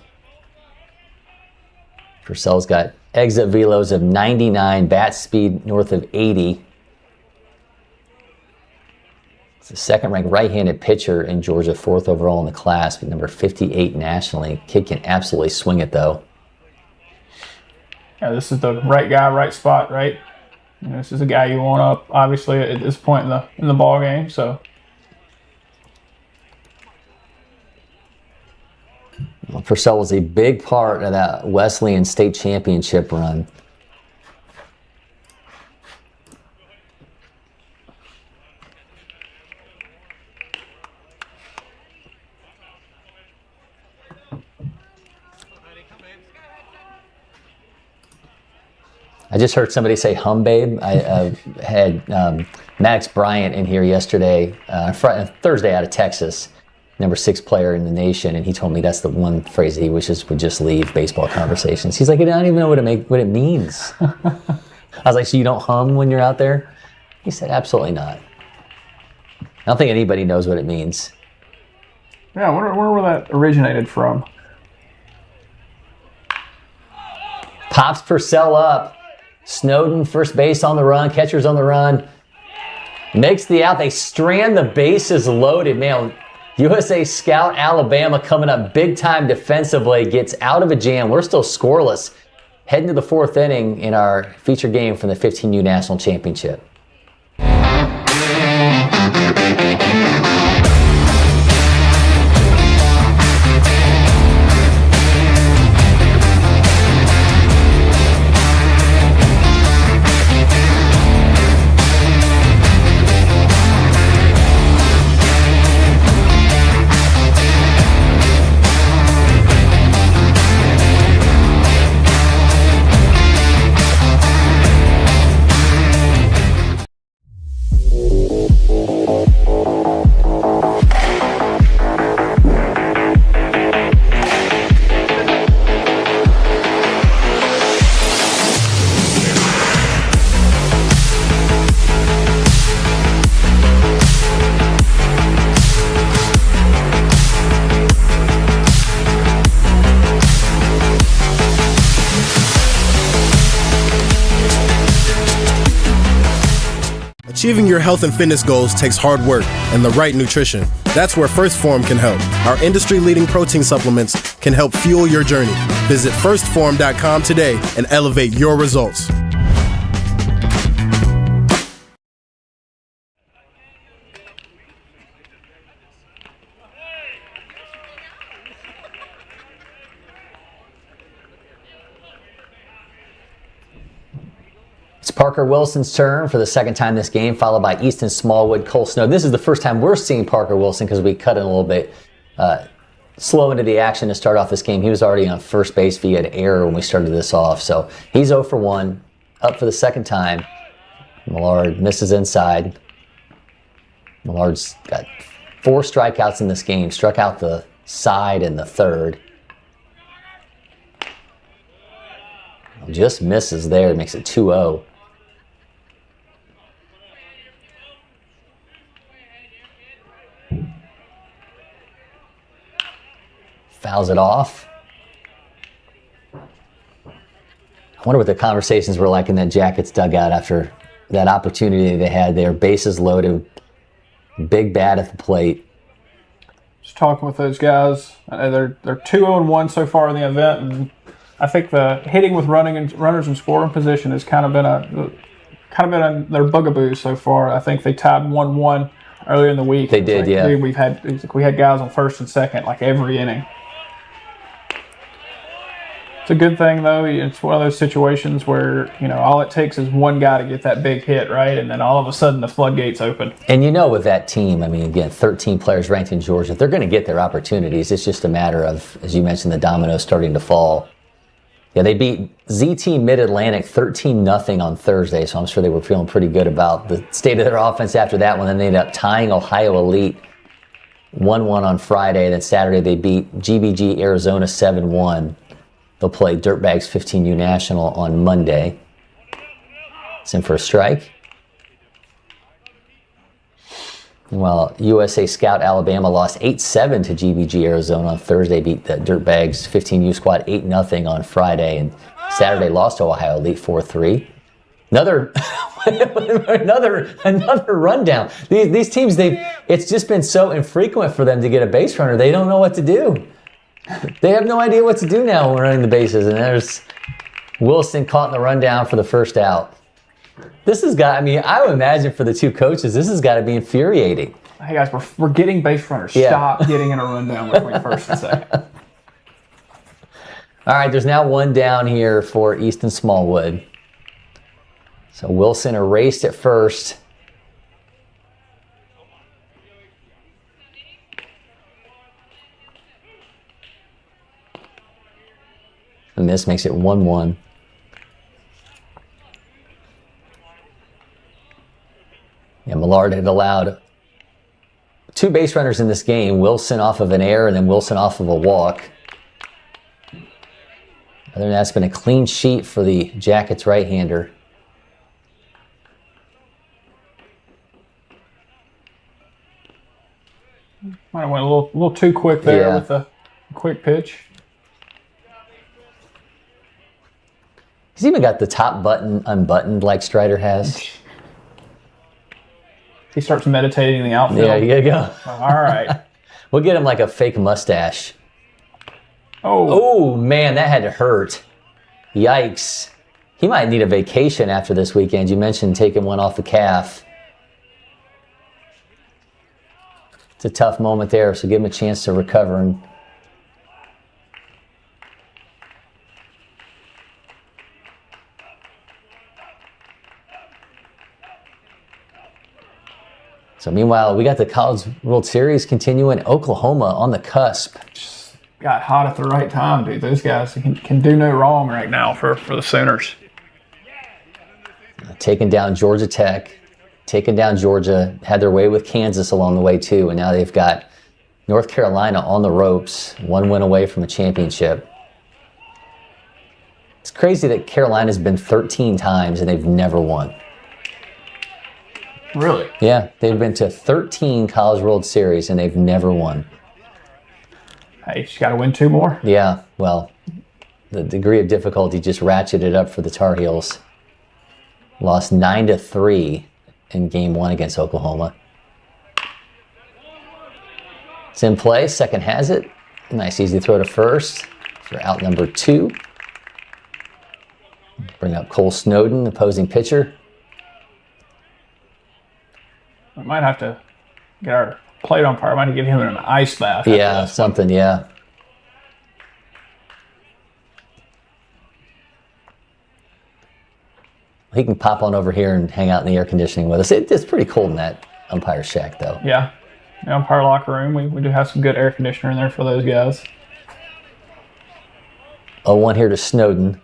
Purcell's got exit velos of 99, bat speed north of 80. It's the second-ranked right-handed pitcher in Georgia, 4th overall in the class, but number 58 nationally. Kid can absolutely swing it, though. Yeah, this is the right guy, right spot, right? You know, this is a guy you want up, obviously, at this point in the ball game. So, well, Purcell was a big part of that Wesleyan state championship run. I just heard somebody say "hum babe." I had Max Bryant in here yesterday, Thursday out of Texas, number 6 player in the nation, and he told me that's the one phrase he wishes would just leave baseball conversations. He's like, I don't even know what it means. I was like, so you don't hum when you're out there? He said, absolutely not. I don't think anybody knows what it means. yeah, where that originated from? Pops Purcell up. Snowden, first base on the run, catcher's on the run. Makes the out. They strand the bases loaded. Man, USA Scout Alabama coming up big time defensively. Gets out of a jam. We're still scoreless. Heading to the 4th inning in our feature game from the 15U National Championship. Achieving your health and fitness goals takes hard work and the right nutrition. That's where First Form can help. Our industry-leading protein supplements can help fuel your journey. Visit firstform.com today and elevate your results. It's Parker Wilson's turn for the second time this game, followed by Easton Smallwood, Cole Snow. This is the first time we're seeing Parker Wilson because we cut in a little bit slow into the action to start off this game. He was already on first base via an error when we started this off. So he's 0 for 1, up for the second time. Millard misses inside. Millard's got 4 strikeouts in this game, struck out the side in the third. Just misses there, makes it 2-0. Fouls it off. I wonder what the conversations were like in that Jackets dugout after that opportunity they had there. Bases loaded, big bat at the plate. Just talking with those guys. They're 2-0-1 so far in the event, and I think the hitting with runners in scoring position has kind of been their bugaboo so far. I think they tied 1-1 earlier in the week. They did, yeah. We had guys on first and second like every inning. It's a good thing, though. It's one of those situations where, all it takes is one guy to get that big hit, right? And then all of a sudden the floodgates open. And with that team, again, 13 players ranked in Georgia, they're going to get their opportunities. It's just a matter of, as you mentioned, the dominoes starting to fall. Yeah, they beat ZT Mid-Atlantic 13-0 on Thursday, so I'm sure they were feeling pretty good about the state of their offense after that one. Then they ended up tying Ohio Elite 1-1 on Friday. Then Saturday they beat GBG Arizona 7-1. They'll play Dirtbags 15U National on Monday. It's in for a strike. While USA Scout Alabama lost 8-7 to GBG Arizona on Thursday, beat the Dirtbags 15U squad 8-0 on Friday, and Saturday lost to Ohio Elite 4-3. Another rundown. These teams, it's just been so infrequent for them to get a base runner. They don't know what to do. They have no idea what to do now when running the bases, and there's Wilson caught in the rundown for the first out. This has got, I would imagine for the two coaches, this has got to be infuriating. Hey guys, we're getting base runners. Yeah. Stop getting in a rundown between first and second. All right, there's now one down here for Easton Smallwood. So Wilson erased at first. And this makes it 1-1. Yeah, Millard had allowed 2 base runners in this game, Wilson off of an error and then Wilson off of a walk. Other than that, it's been a clean sheet for the Jackets right-hander. Might have went a little too quick there with the quick pitch. He's even got the top button unbuttoned like Strider has. He starts meditating in the outfield. Yeah, you gotta go. All right. We'll get him like a fake mustache. Oh, man, that had to hurt. Yikes. He might need a vacation after this weekend. You mentioned taking one off the calf. It's a tough moment there, so give him a chance to recover. And so meanwhile, we got the College World Series continuing. Oklahoma on the cusp. just got hot at the right time, dude. Those guys can do no wrong right now for the Sooners. Taking down Georgia Tech, taking down Georgia, had their way with Kansas along the way too, and now they've got North Carolina on the ropes, 1 win away from a championship. It's crazy that Carolina's been 13 times and they've never won. Really? Yeah, they've been to 13 College World Series and they've never won. Hey, you just got to win 2 more. Yeah, well, the degree of difficulty just ratcheted up for the Tar Heels. Lost 9-3 in Game 1 against Oklahoma. It's in play. Second has it. Nice easy throw to first for out number 2. Bring up Cole Snowden, opposing pitcher. We might have to get our plate umpire. Might have to get him in an ice bath. Yeah, something, yeah. He can pop on over here and hang out in the air conditioning with us. It's pretty cold in that umpire shack, though. Yeah. The umpire locker room, we do have some good air conditioner in there for those guys. 0-1 here to Snowden.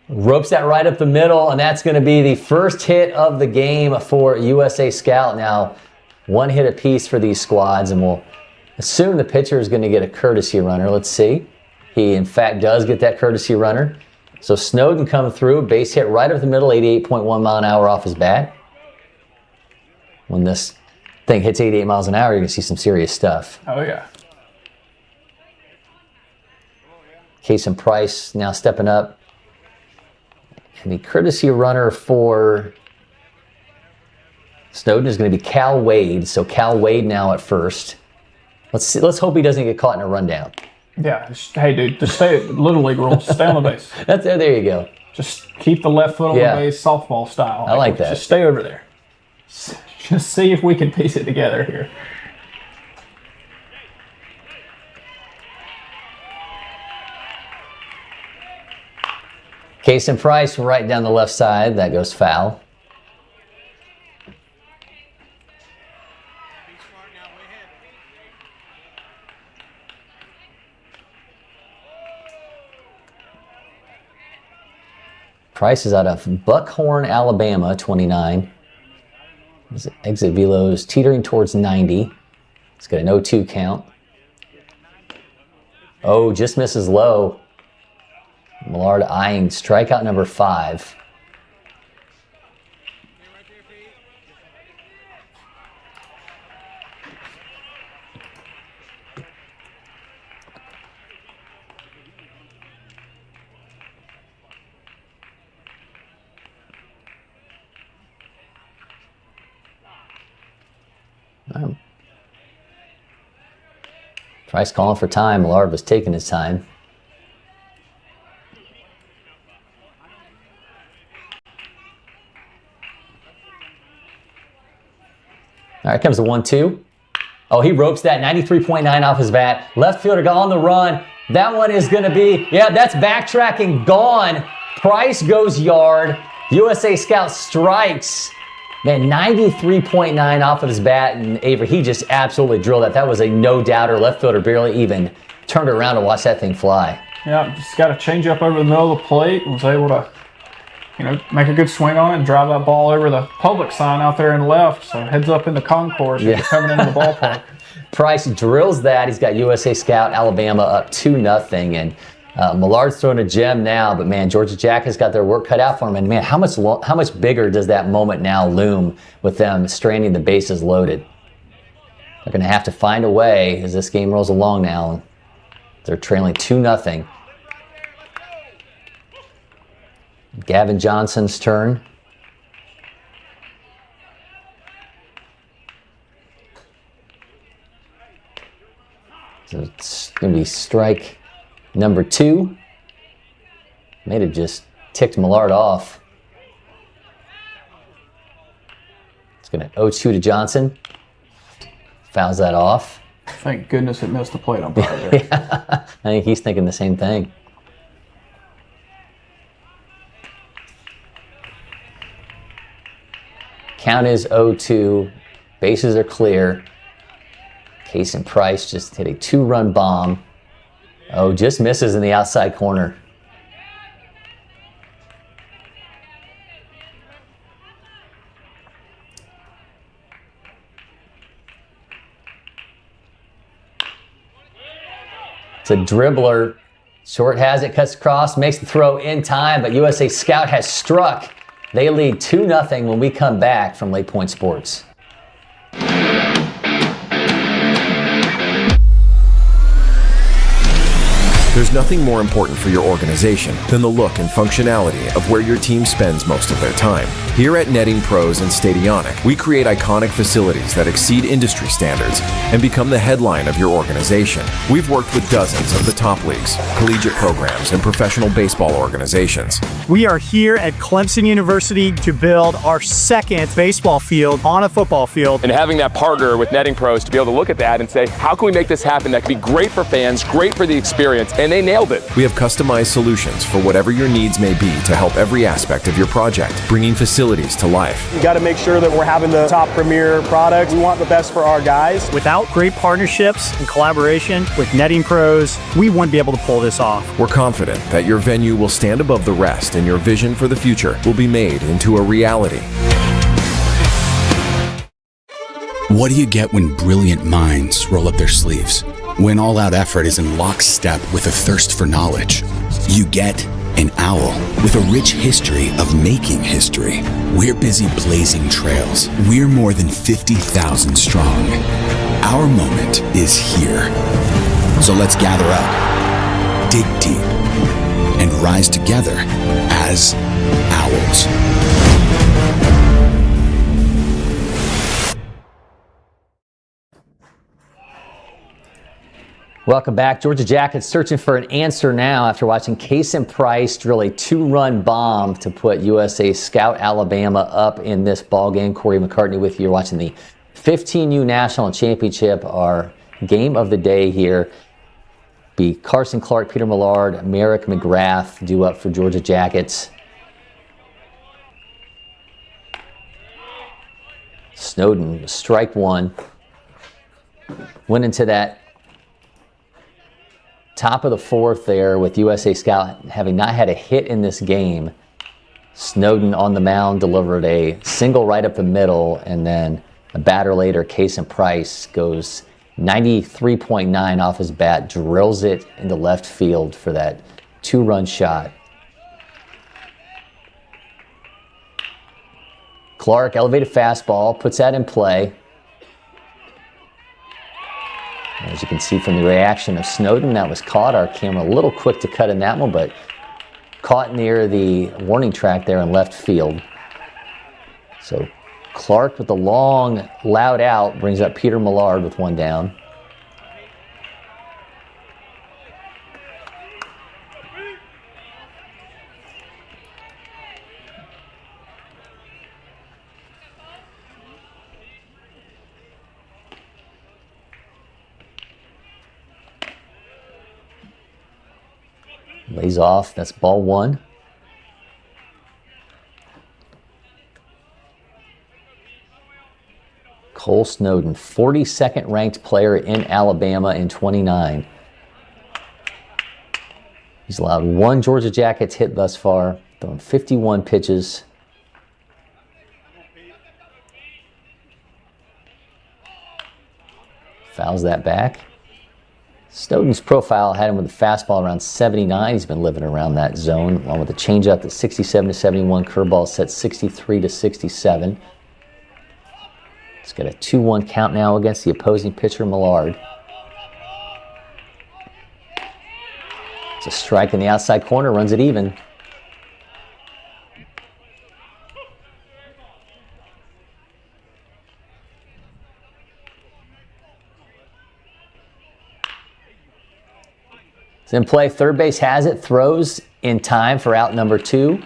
Ropes that right up the middle, and that's going to be the first hit of the game for USA Scout. Now, 1 hit apiece for these squads, and we'll assume the pitcher is going to get a courtesy runner. Let's see. He, in fact, does get that courtesy runner. So Snowden come through, base hit right up the middle, 88.1 mile an hour off his bat. When this thing hits 88 miles an hour, you're going to see some serious stuff. Oh, yeah. Case and Price now stepping up. And the courtesy runner for Snowden is going to be Cal Wade. So Cal Wade now at first. Let's hope he doesn't get caught in a rundown. Yeah. Hey, dude, just stay. Little league rules. Stay on the base. There you go. Just keep the left foot on the base, softball style. I like that. Just stay over there. Just see if we can piece it together here. Case and Price right down the left side. That goes foul. Price is out of Buckhorn, Alabama, 29. His exit velo is teetering towards 90. It's got an 0-2 count. Oh, just misses low. Millard eyeing strikeout number 5. Price calling for time. Millard was taking his time. All right, comes the 1-2. Oh, he ropes that 93.9 off his bat. Left fielder got on the run. That one is going to be, that's backtracking, gone. Price goes yard. USA Scout strikes. Man, 93.9 off of his bat, and Avery, he just absolutely drilled that. That was a no-doubter. Left fielder barely even turned around to watch that thing fly. Yeah, just got to change up over the middle of the plate and was able to, make a good swing on it and drive that ball over the public sign out there in left. So heads up in the concourse as you're coming into the ballpark. Price drills that. He's got USA Scout Alabama up 2-0, and Millard's throwing a gem now, but man, Georgia Jack has got their work cut out for him. And man, how much bigger does that moment now loom with them stranding the bases loaded? They're going to have to find a way as this game rolls along now. They're trailing 2-0. Gavin Johnson's turn. So it's going to be strike number 2. May have just ticked Millard off. It's going to 0-2 to Johnson. Fouls that off. Thank goodness it missed the plate umpire there. I think he's thinking the same thing. Count is 0-2. Bases are clear. Case and Price just hit a 2-run bomb. Oh, just misses in the outside corner. It's a dribbler. Short has it, cuts across, makes the throw in time, but USA Scout has struck. They lead 2-0 when we come back from LakePoint Sports. There's nothing more important for your organization than the look and functionality of where your team spends most of their time. Here at Netting Pros and Stadionic, we create iconic facilities that exceed industry standards and become the headline of your organization. We've worked with dozens of the top leagues, collegiate programs, and professional baseball organizations. We are here at Clemson University to build our second baseball field on a football field. And having that partner with Netting Pros to be able to look at that and say, how can we make this happen that can be great for fans, great for the experience, and they nailed it. We have customized solutions for whatever your needs may be to help every aspect of your project, bringing facilities to life. You got to make sure that we're having the top premier product. We want the best for our guys. Without great partnerships and collaboration with Netting Pros, we wouldn't be able to pull this off. We're confident that your venue will stand above the rest and your vision for the future will be made into a reality. What do you get when brilliant minds roll up their sleeves? When all-out effort is in lockstep with a thirst for knowledge? You get an owl with a rich history of making history. We're busy blazing trails. We're more than 50,000 strong. Our moment is here. So let's gather up, dig deep, and rise together as owls. Welcome back. Georgia Jackets searching for an answer now after watching Case and Price drill a two-run bomb to put USA Scout Alabama up in this ball game. Cory McCartney with you. You're watching the 15U National Championship, our game of the day here. Be Carson Clark, Peter Millard, Merrick McGrath due up for Georgia Jackets. Snowden, strike one. Went into that top of the fourth there with USA Scout having not had a hit in this game. Snowden on the mound delivered a single right up the middle, and then a batter later, Case and Price, goes 93.9 off his bat, drills it into left field for that two-run shot. Clark, elevated fastball, puts that in play. As you can see from the reaction of Snowden, that was caught. Our camera a little quick to cut in that one, but caught near the warning track there in left field. So Clark with the long, loud out brings up Peter Millard with one down. Lays off. That's ball one. Cole Snowden, 42nd ranked player in Alabama in 29. He's allowed one Georgia Jackets hit thus far, thrown 51 pitches. Fouls that back. Snowden's profile had him with a fastball around 79. He's been living around that zone, along with a changeup at 67 to 71, curveball set 63 to 67. It's got a 2-1 count now against the opposing pitcher, Millard. It's a strike in the outside corner, runs it even. It's in play. Third base has it. Throws in time for out number 2.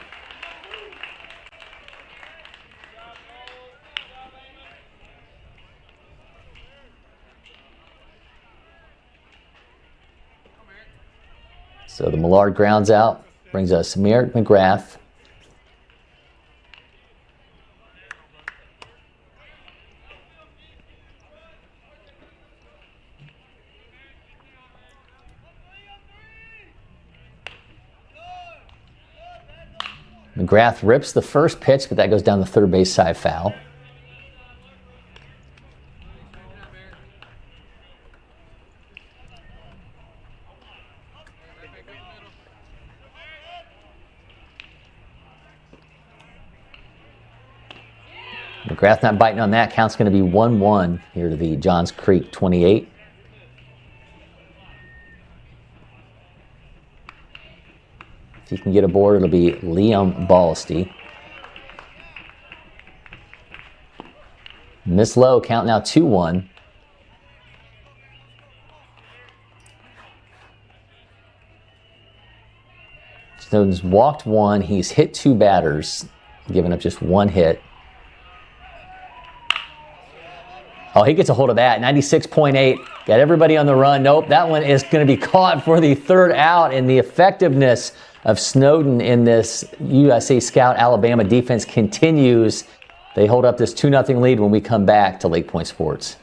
So the Millard grounds out. Brings us Merrick McGrath. McGrath rips the first pitch, but that goes down the third base side foul. McGrath not biting on that. Count's going to be 1-1 here to the Johns Creek 28. If he can get aboard, it'll be Liam Ballasty. Miss low, count now 2-1. Snowden's walked one. He's hit 2 batters, giving up just 1 hit. Oh, he gets a hold of that. 96.8. Got everybody on the run. Nope, that one is going to be caught for the 3rd out. And the effectiveness of Snowden in this USA Scout Alabama defense continues. They hold up this 2-0 lead when we come back to LakePoint Sports.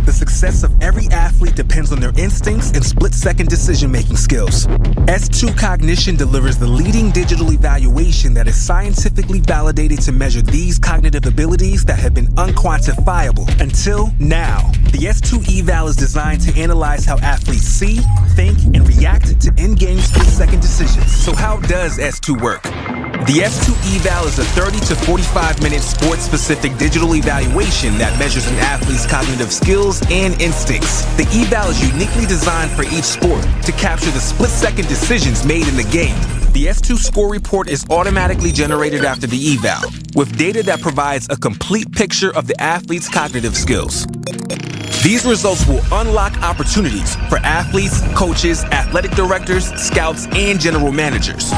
The success of every athlete depends on their instincts and split-second decision-making skills. S2 Cognition delivers the leading digital evaluation that is scientifically validated to measure these cognitive abilities that have been unquantifiable until now. The S2 eval is designed to analyze how athletes see, think, and react to in-game split-second decisions. So how does S2 work? The S2 eval is a 30 to 45-minute sports-specific digital evaluation that measures an athlete's cognitive skills and instincts. The eval is uniquely designed for each sport to capture the split-second decisions made in the game. The S2 score report is automatically generated after the eval, with data that provides a complete picture of the athlete's cognitive skills. These results will unlock opportunities for athletes, coaches, athletic directors, scouts, and general managers.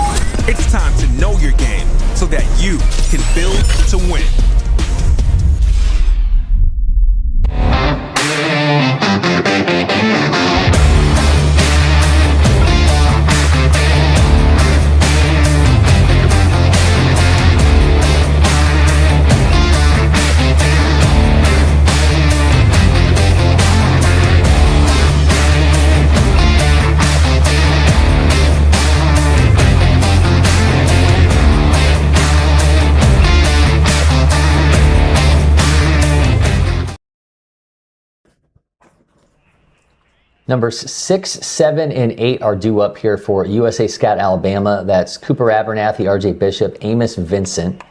It's time to know your game so that you can build to win. Numbers 6, 7, and 8 are due up here for USA Scout Alabama. That's Cooper Abernathy, RJ Bishop, Amos Vincent.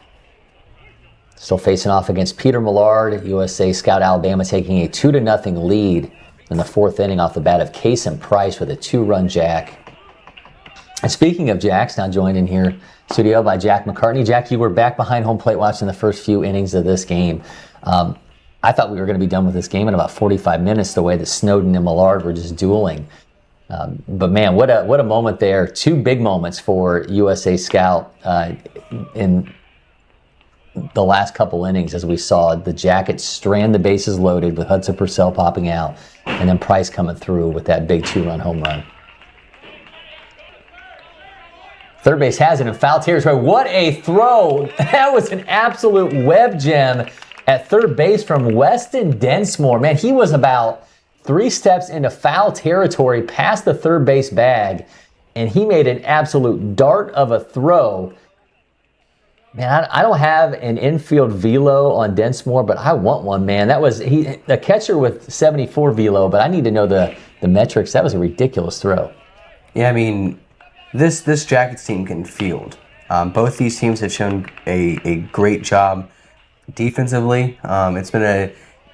Still facing off against Peter Millard. USA Scout Alabama taking a 2-0 lead in the 4th inning off the bat of Kason Price with a 2-run jack. And speaking of jacks, now joined in here studio by Jack McCartney. Jack, you were back behind home plate watching the first few innings of this game. I thought we were going to be done with this game in about 45 minutes, the way that Snowden and Millard were just dueling. But man, what a moment there. 2 big moments for USA Scout in the last couple innings, as we saw the Jackets strand the bases loaded with Hudson Purcell popping out, and then Price coming through with that big 2-run home run. Third base has it in foul territory. What a throw! That was an absolute web gem at third base from Weston Densmore. Man, he was about 3 steps into foul territory past the third base bag, and he made an absolute dart of a throw. Man, I don't have an infield velo on Densmore, but I want one, man. That was the catcher with 74 velo, but I need to know the metrics. That was a ridiculous throw. Yeah, I mean, this Jackets team can field. Both these teams have shown a great job defensively. It's been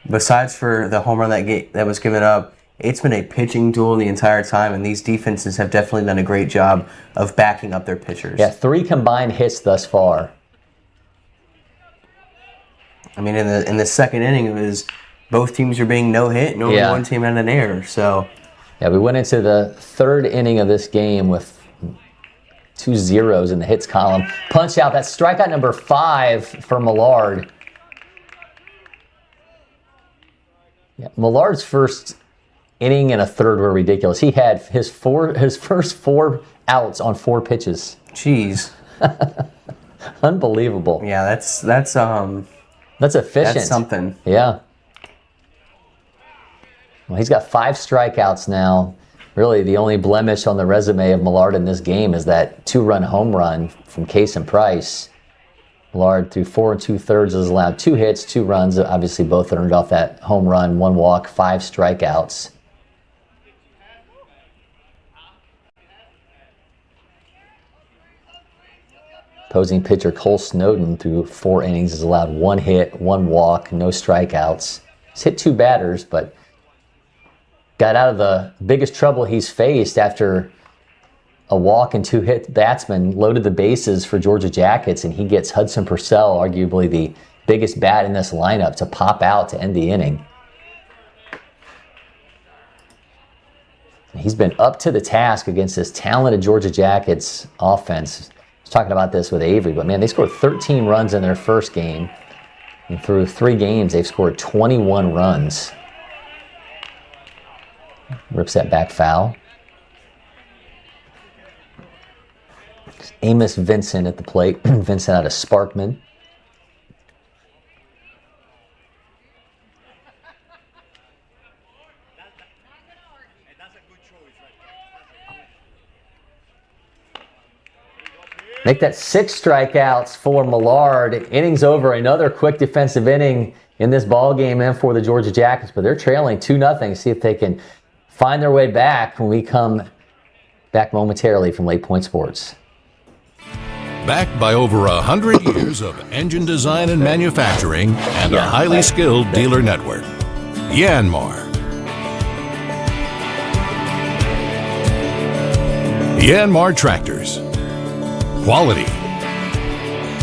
besides for the home run that was given up, it's been a pitching duel the entire time, and these defenses have definitely done a great job of backing up their pitchers. Yeah, 3 combined hits thus far. I mean, in the 2nd inning, it was both teams were being no hit, and only one team had an error. So, yeah, we went into the 3rd inning of this game with 2 zeros in the hits column. Punch out. That's strikeout number 5 for Millard. Yeah, Millard's first inning and a third were ridiculous. He had his first 4 outs on 4 pitches. Jeez. Unbelievable. Yeah, that's efficient. That's something. Yeah. Well, he's got 5 strikeouts now. Really, the only blemish on the resume of Millard in this game is that 2-run home run from Kason Price. Millard, through 4 2/3, has allowed 2 hits, 2 runs. Obviously, both earned off that home run, 1 walk, 5 strikeouts. Opposing pitcher Cole Snowden, through 4 innings, has allowed 1 hit, 1 walk, no strikeouts. He's hit 2 batters, but got out of the biggest trouble he's faced after a walk and 2 hit batsmen loaded the bases for Georgia Jackets, and he gets Hudson Purcell, arguably the biggest bat in this lineup to pop out to end the inning. He's been up to the task against this talented Georgia Jackets offense. I was talking about this with Avery, but man, they scored 13 runs in their first game. And through 3 games, they've scored 21 runs. Rips that back foul. Amos Vincent at the plate. Vincent out of Sparkman. Make that 6 strikeouts for Millard. Innings over. Another quick defensive inning in this ball game and for the Georgia Jackets, but they're trailing 2-0. See if they can find their way back when we come back momentarily from LakePoint Sports. Backed by over 100 years of engine design and manufacturing and a highly skilled dealer network. Yanmar. Yanmar Tractors. Quality,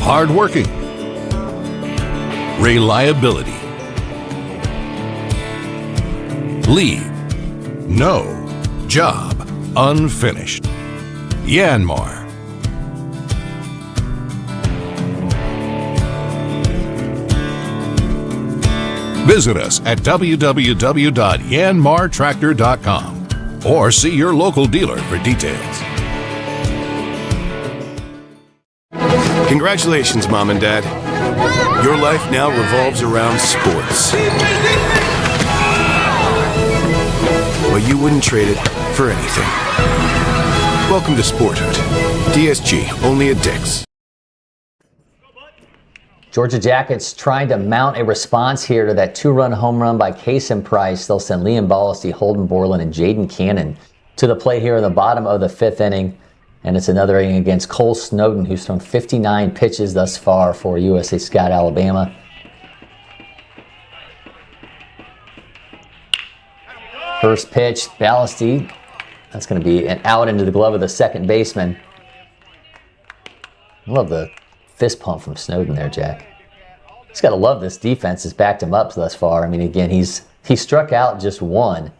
hard-working, reliability. Leave no job unfinished. Yanmar. Visit us at www.yanmartractor.com or see your local dealer for details. Congratulations, Mom and Dad. Your life now revolves around sports. Well, you wouldn't trade it for anything. Welcome to Sporthood. DSG, only at Dick's. Georgia Jackets trying to mount a response here to that 2-run home run by Kason Price. They'll send Liam Ballesty, Holden Borland, and Jaden Cannon to the plate here in the bottom of the 5th inning. And it's another inning against Cole Snowden, who's thrown 59 pitches thus far for USA Scout Alabama. First pitch, Ballesty. That's going to be an out into the glove of the second baseman. I love the fist pump from Snowden there, Jack. He's got to love this defense has backed him up thus far. I mean, again, he struck out just 1,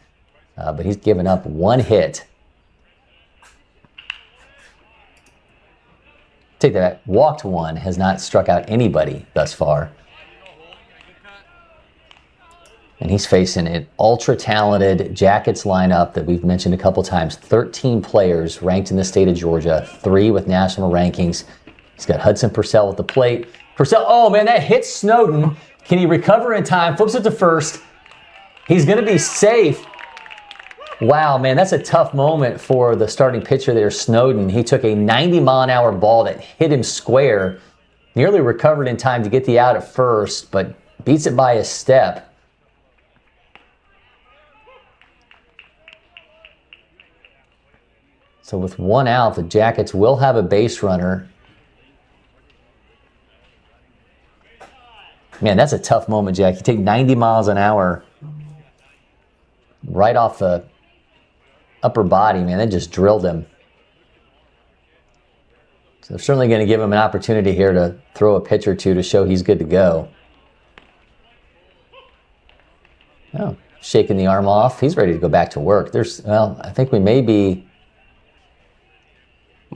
but he's given up 1 hit. Take that, walked 1, has not struck out anybody thus far. And he's facing an ultra-talented Jackets lineup that we've mentioned a couple times. 13 players ranked in the state of Georgia, 3 with national rankings. He's got Hudson Purcell at the plate. Purcell, oh man, that hits Snowden. Can he recover in time? Flips it to first. He's going to be safe. Wow, man, that's a tough moment for the starting pitcher there, Snowden. He took a 90-mile-an-hour ball that hit him square, nearly recovered in time to get the out at first, but beats it by a step. So with 1 out, the Jackets will have a base runner. Man, that's a tough moment, Jack. You take 90 miles an hour right off the upper body, man. That just drilled him. So they're certainly going to give him an opportunity here to throw a pitch or two to show he's good to go. Oh, shaking the arm off. He's ready to go back to work. I think we may be...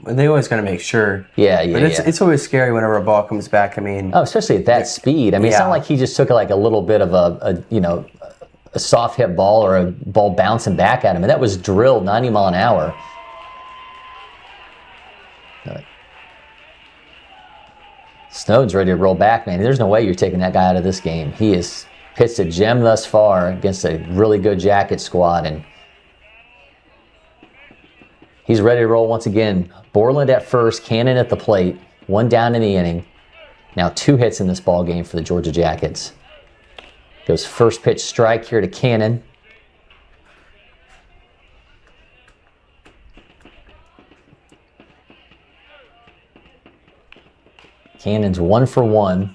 They always got to make sure. Yeah. But it's always scary whenever a ball comes back. I mean... Oh, especially at that speed. I mean, It's not like he just took like a little bit of a soft hit ball or a ball bouncing back at him. And that was drilled 90 mile an hour. Snowden's ready to roll back, man. There's no way you're taking that guy out of this game. He has pitched a gem thus far against a really good Jacket squad, and he's ready to roll once again. Borland at first, Cannon at the plate, 1 down in the inning. Now 2 hits in this ball game for the Georgia Jackets. Goes first pitch strike here to Cannon. Cannon's 1 for 1.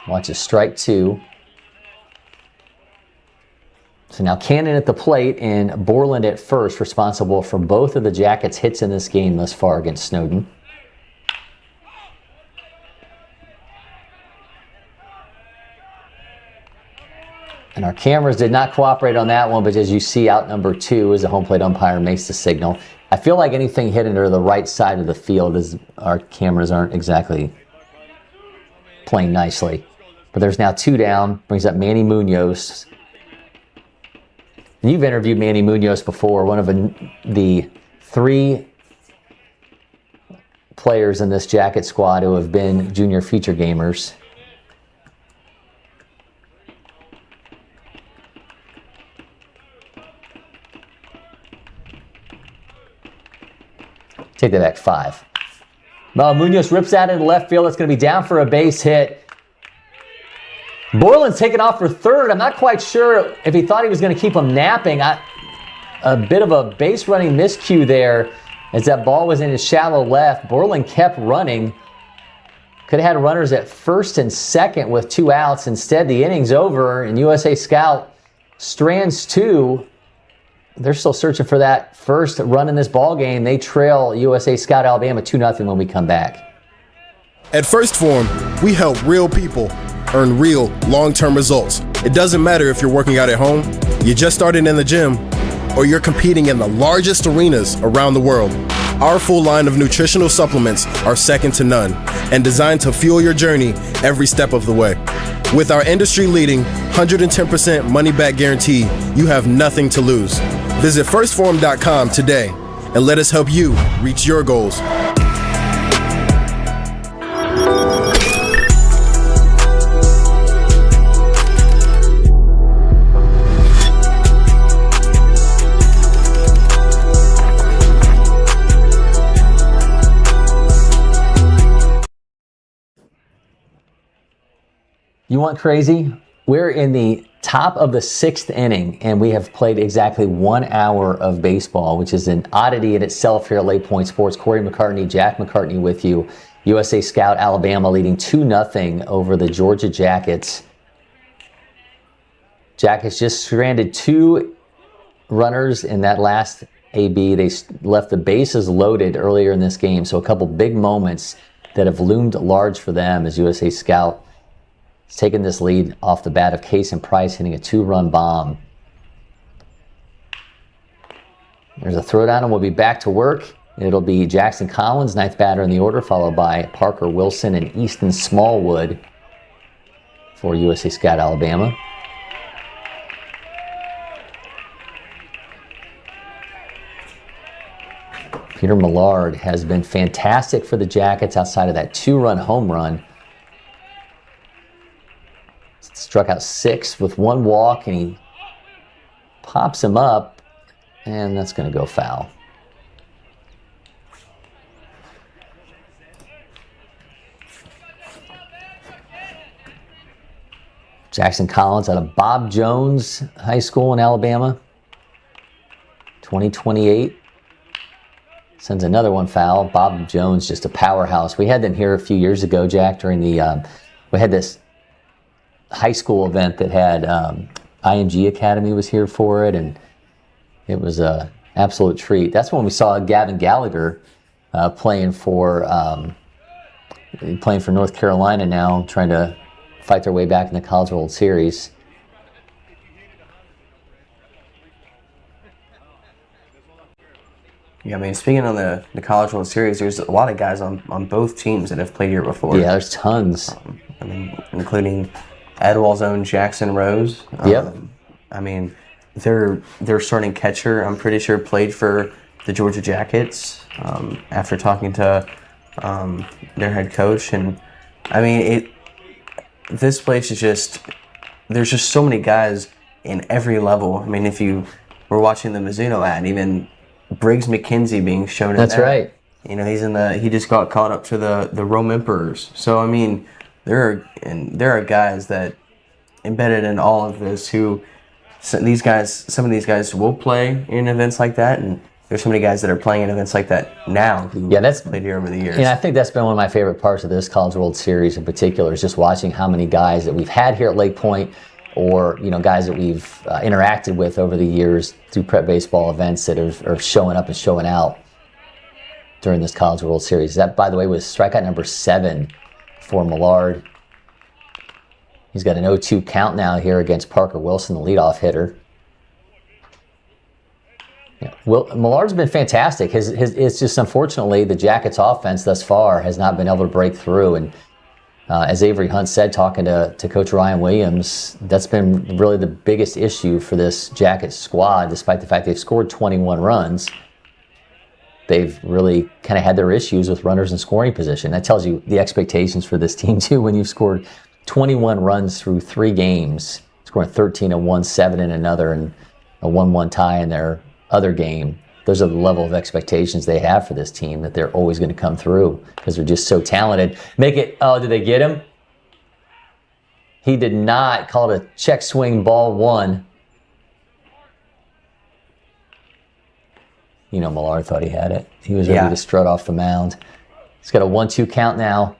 Watches strike 2. So now Cannon at the plate and Borland at first, responsible for both of the Jackets' hits in this game thus far against Snowden. And our cameras did not cooperate on that one, but as you see, out number 2 as the home plate umpire makes the signal. I feel like anything hit into the right side of the field is our cameras aren't exactly playing nicely. But there's now 2 down, brings up Manny Munoz. You've interviewed Manny Munoz before, one of the 3 players in this Jacket squad who have been junior feature gamers. Take that back, 5. Well, Munoz rips that into left field. It's going to be down for a base hit. Borland's taking off for third. I'm not quite sure if he thought he was going to keep him napping. A bit of a base running miscue there as that ball was in his shallow left. Borland kept running. Could have had runners at first and second with 2 outs. Instead, the inning's over, and USA Scout strands 2. They're still searching for that first run in this ball game. They trail USA Scout Alabama 2-0 when we come back. At First Form, we help real people earn real long-term results. It doesn't matter if you're working out at home, you just started in the gym, or you're competing in the largest arenas around the world. Our full line of nutritional supplements are second to none and designed to fuel your journey every step of the way. With our industry-leading 110% money-back guarantee, you have nothing to lose. Visit firstform.com today and let us help you reach your goals. You want crazy? We're in the top of the 6th inning, and we have played exactly 1 hour of baseball, which is an oddity in itself here at LakePoint Sports. Cory McCartney, Jack McCartney with you. USA Scout Alabama leading 2-0 over the Georgia Jackets. Jackets just stranded 2 runners in that last AB. They left the bases loaded earlier in this game, so a couple big moments that have loomed large for them as USA Scout has taken this lead off the bat of Case and Price, hitting a 2-run bomb. There's a throwdown, and we'll be back to work. It'll be Jackson Collins, 9th batter in the order, followed by Parker Wilson and Easton Smallwood for USA Scout Alabama. Peter Millard has been fantastic for the Jackets outside of that 2-run home run. Struck out 6 with 1 walk, and he pops him up, and that's going to go foul. Jackson Collins out of Bob Jones High School in Alabama. 2028. Sends another one foul. Bob Jones, just a powerhouse. We had them here a few years ago, Jack, during the, we had this high school event that had IMG Academy was here for it, and it was a absolute treat. That's when we saw Gavin Gallagher playing for North Carolina now, trying to fight their way back in the College World Series. Yeah, I mean, speaking on the College World Series, there's a lot of guys on both teams that have played here before. Yeah, there's tons. I mean, including Edwall's own Jackson Rose. Yep. I mean, their starting catcher, I'm pretty sure, played for the Georgia Jackets after talking to their head coach. And, I mean, this place is just, there's just so many guys in every level. I mean, if you were watching the Mizuno ad, even Briggs McKenzie being shown in That's that. right. You know, he just got caught up to the Rome Emperors. So, I mean, there are guys that embedded in all of this who some of these guys will play in events like that, and there's so many guys that are playing in events like that now who played here over the years. And I think that's been one of my favorite parts of this College World Series in particular, is just watching how many guys that we've had here at LakePoint, or guys that we've interacted with over the years through prep baseball events that are showing up and showing out during this College World Series. That, by the way, was strikeout number 7 for Millard. He's got an 0-2 count now here against Parker Wilson, the leadoff hitter. Yeah. Millard's been fantastic. It's just unfortunately the Jackets offense thus far has not been able to break through. And as Avery Hunt said, talking to Coach Ryan Williams, that's been really the biggest issue for this Jackets squad, despite the fact they've scored 21 runs. They've really kind of had their issues with runners in scoring position. That tells you the expectations for this team, too, when you've scored 21 runs through 3 games, scoring 13 in one, 7 in another, and a 1-1 tie in their other game. Those are the level of expectations they have for this team, that they're always going to come through because they're just so talented. Oh, did they get him? He did not. Call it a check swing, ball 1. You know, Millard thought he had it. He was ready to strut off the mound. He's got a 1-2 count now.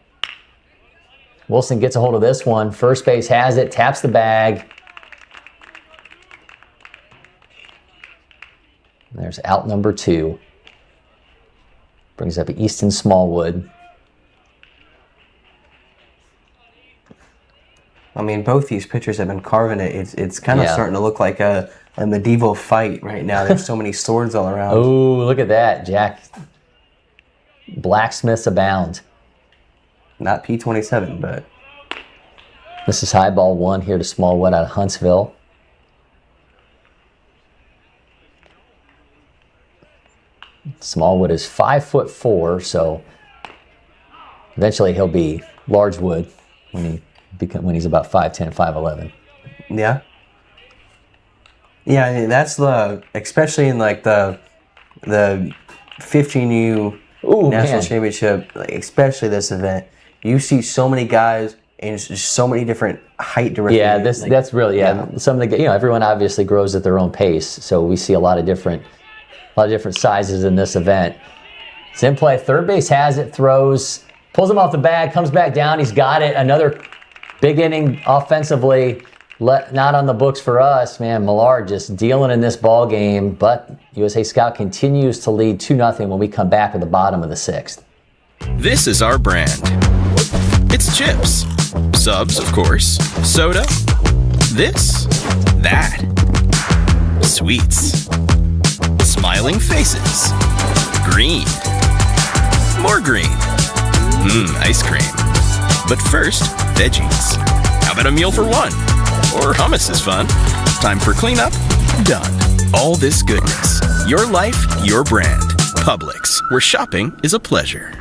Wilson gets a hold of this one. First base has it, taps the bag. There's out number 2. Brings up Easton Smallwood. I mean, both these pitchers have been carving it. It's kind of starting to look like a medieval fight right now. There's so many swords all around. Oh, look at that, Jack. Blacksmiths abound. Not P27, but... This is high ball 1 here to Smallwood out of Huntsville. Smallwood is 5'4", so eventually he'll be large wood when he's about 5'10", 5'11". Yeah. Yeah, I mean, that's especially in like the 15U National Championship, like, especially this event, you see so many guys and so many different height differences. Yeah, that's really some of the everyone obviously grows at their own pace, so we see a lot of different sizes in this event. It's in play. Third base has it, throws, pulls him off the bag, comes back down. He's got it. Another big inning offensively. Not on the books for us, man. Millard just dealing in this ball game, but USA Scout continues to lead 2-0 when we come back at the bottom of the 6th. This is our brand. It's chips. Subs, of course. Soda. This. That. Sweets. Smiling faces. Green. More green. Ice cream. But first, veggies. How about a meal for one? Or hummus is fun. Time for cleanup? Done. All this goodness. Your life, your brand. Publix, where shopping is a pleasure.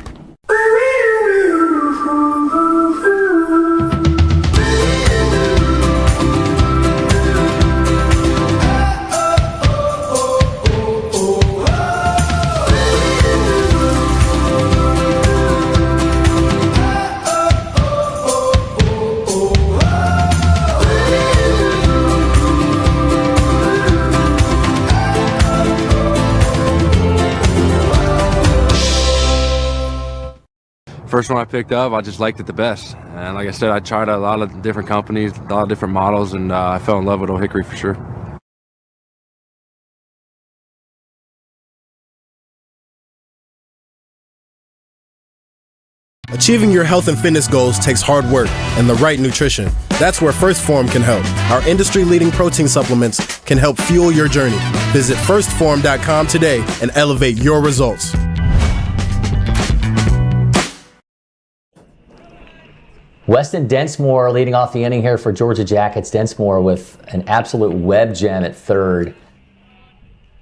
First one I picked up, I just liked it the best. And like I said, I tried a lot of different companies, a lot of different models, and I fell in love with Old Hickory for sure. Achieving your health and fitness goals takes hard work and the right nutrition. That's where First Form can help. Our industry-leading protein supplements can help fuel your journey. Visit firstform.com today and elevate your results. Weston Densmore leading off the inning here for Georgia Jackets. Densmore with an absolute web gem at third.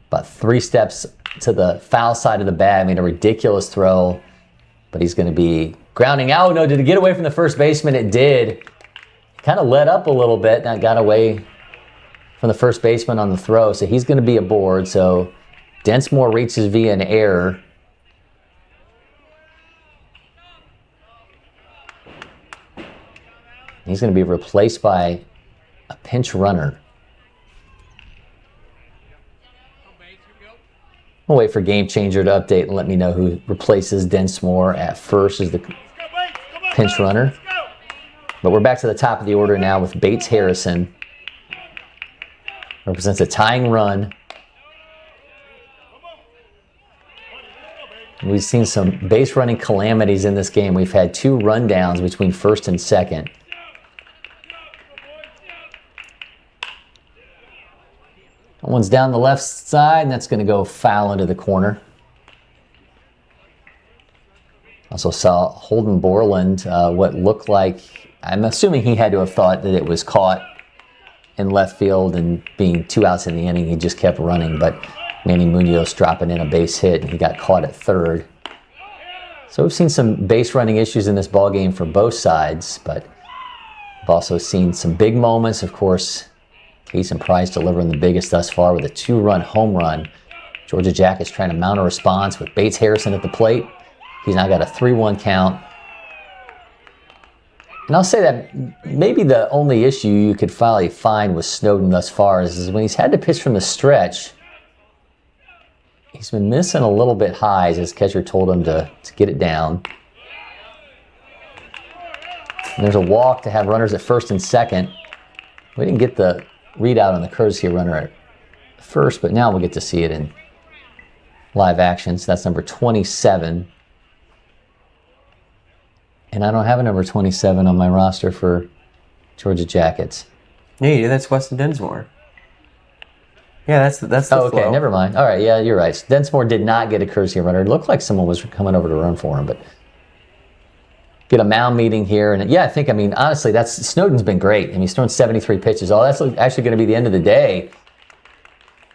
About 3 steps to the foul side of the bat. I mean, a ridiculous throw. But he's going to be grounding out. No, did it get away from the first baseman? It did. Kind of let up a little bit. Now got away from the first baseman on the throw. So he's going to be aboard. So Densmore reaches via an error. He's going to be replaced by a pinch runner. We'll wait for Game Changer to update and let me know who replaces Densmore at first as the pinch runner. But we're back to the top of the order now with Bates Harrison. Represents a tying run. We've seen some base running calamities in this game. We've had 2 rundowns between first and second. That one's down the left side, and that's going to go foul into the corner. Also saw Holden Borland, what looked like, I'm assuming he had to have thought that it was caught in left field, and being 2 outs in the inning, he just kept running, but Manny Munoz dropping in a base hit, and he got caught at third. So we've seen some base running issues in this ballgame for both sides, but we've also seen some big moments. Of course, Case and Price delivering the biggest thus far with a 2-run home run. Georgia Jackets trying to mount a response with Bates Harrison at the plate. He's now got a 3-1 count. And I'll say that maybe the only issue you could finally find with Snowden thus far is when he's had to pitch from the stretch, he's been missing a little bit high, as his catcher told him to get it down. And there's a walk to have runners at first and second. We didn't get the readout on the courtesy runner at first, but now we'll get to see it in live action. So that's number 27. And I don't have a number 27 on my roster for Georgia Jackets. Yeah, you do. That's Weston Densmore. Yeah, that's the okay, flow. Never mind. All right, yeah, you're right. Densmore did not get a courtesy runner. It looked like someone was coming over to run for him, but get a mound meeting here. And yeah, I mean, honestly, Snowden's been great. I mean, he's thrown 73 pitches. Oh, that's actually going to be the end of the day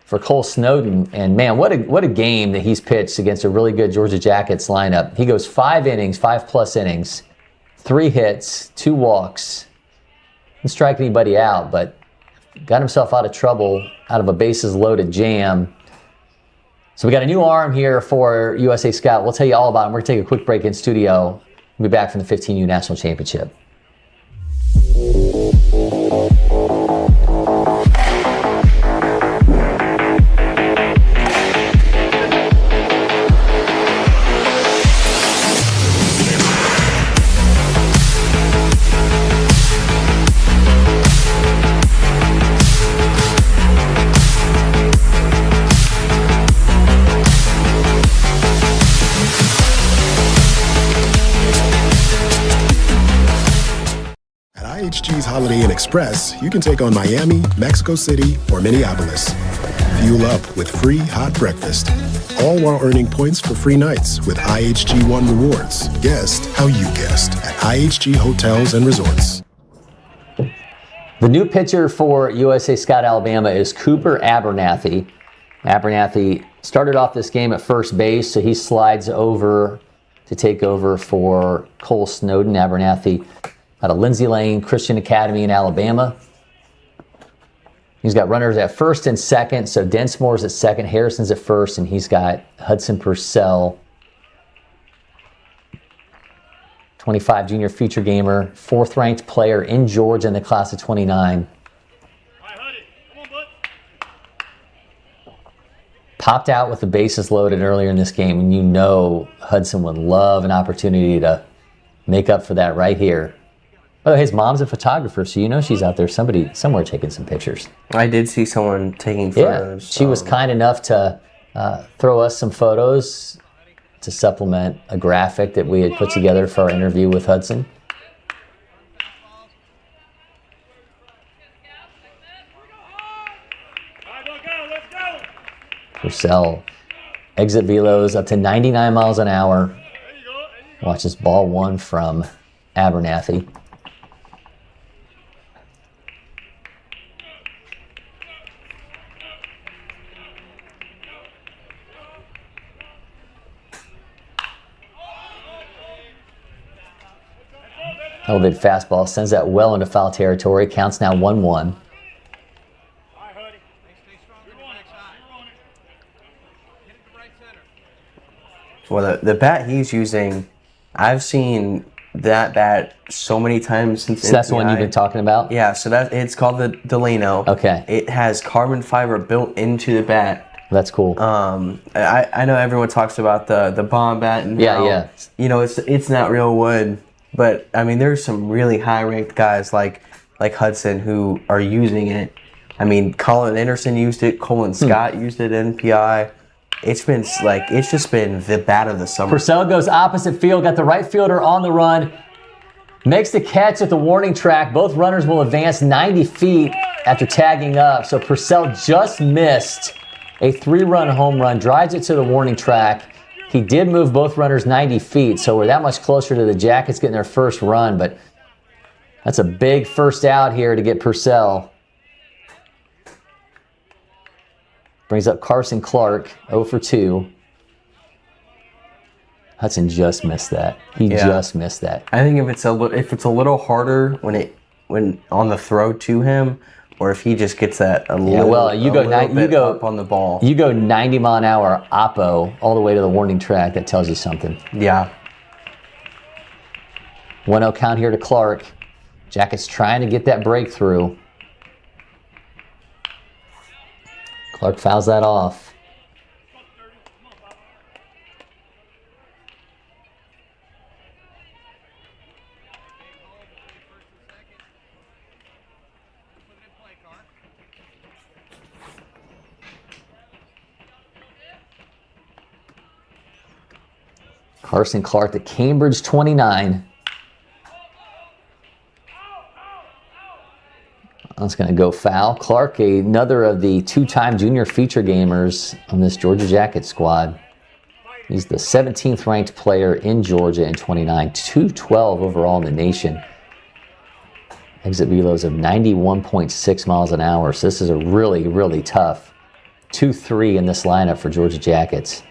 for Cole Snowden. And man, what a game that he's pitched against a really good Georgia Jackets lineup. He goes 5 innings, 5+ innings, 3 hits, 2 walks. Didn't strike anybody out, but got himself out of trouble out of a bases loaded jam. So we got a new arm here for USA Scout. We'll tell you all about him. We're going to take a quick break in studio. We'll be back from the 15U National Championship. IHG's Holiday Inn Express, you can take on Miami, Mexico City, or Minneapolis. Fuel up with free hot breakfast, all while earning points for free nights with IHG One Rewards. Guest how you guessed at IHG Hotels and Resorts. The new pitcher for USA Scout Alabama is Cooper Abernathy. Abernathy started off this game at first base, so he slides over to take over for Cole Snowden. Abernathy out of Lindsay Lane Christian Academy in Alabama. He's got runners at first and second, so Densmore's at second, Harrison's at first, and he's got Hudson Purcell, 25 junior feature gamer, 4th ranked player in Georgia in the class of 29. Popped out with the bases loaded earlier in this game, and you know Hudson would love an opportunity to make up for that right here. Oh, his mom's a photographer, so you know she's out there somewhere taking some pictures. I did see someone taking photos. Yeah, she was kind enough to throw us some photos to supplement a graphic that we had put together for our interview with Hudson. Purcell, exit velos up to 99 miles an hour. Watch this ball one from Abernathy. Elevated fastball sends that well into foul territory. Counts now 1-1. Well, the bat he's using, I've seen that bat so many times since. So that's the one you've been talking about? Yeah. So it's called the Delano. Okay. It has carbon fiber built into the bat. That's cool. I know everyone talks about the bomb bat and how, you know, it's not real wood. But, I mean, there's some really high-ranked guys like Hudson who are using it. I mean, Colin Anderson used it. Colin Scott used it at NPI. It's just been the bat of the summer. Purcell goes opposite field, got the right fielder on the run. Makes the catch at the warning track. Both runners will advance 90 feet. after tagging up. So Purcell just missed a 3-run home run, drives it to the warning track. He did move both runners 90 feet, so we're that much closer to the Jackets getting their first run, but that's a big first out here to get Purcell. Brings up Carson Clark, 0 for 2. Hudson just missed that. He just missed that. I think if it's a little harder when on the throw to him, or if he just gets that a little up on the ball. You go 90 mile an hour oppo all the way to the warning track. That tells you something. Yeah. 1-0 count here to Clark. Jackets trying to get that breakthrough. Clark fouls that off. Carson Clark, the Cambridge 29. That's going to go foul. Clark, another of the 2-time junior feature gamers on this Georgia Jackets squad. He's the 17th ranked player in Georgia in 29, 212 overall in the nation. Exit velos of 91.6 miles an hour. So this is a really, really tough 2-3 in this lineup for Georgia Jackets.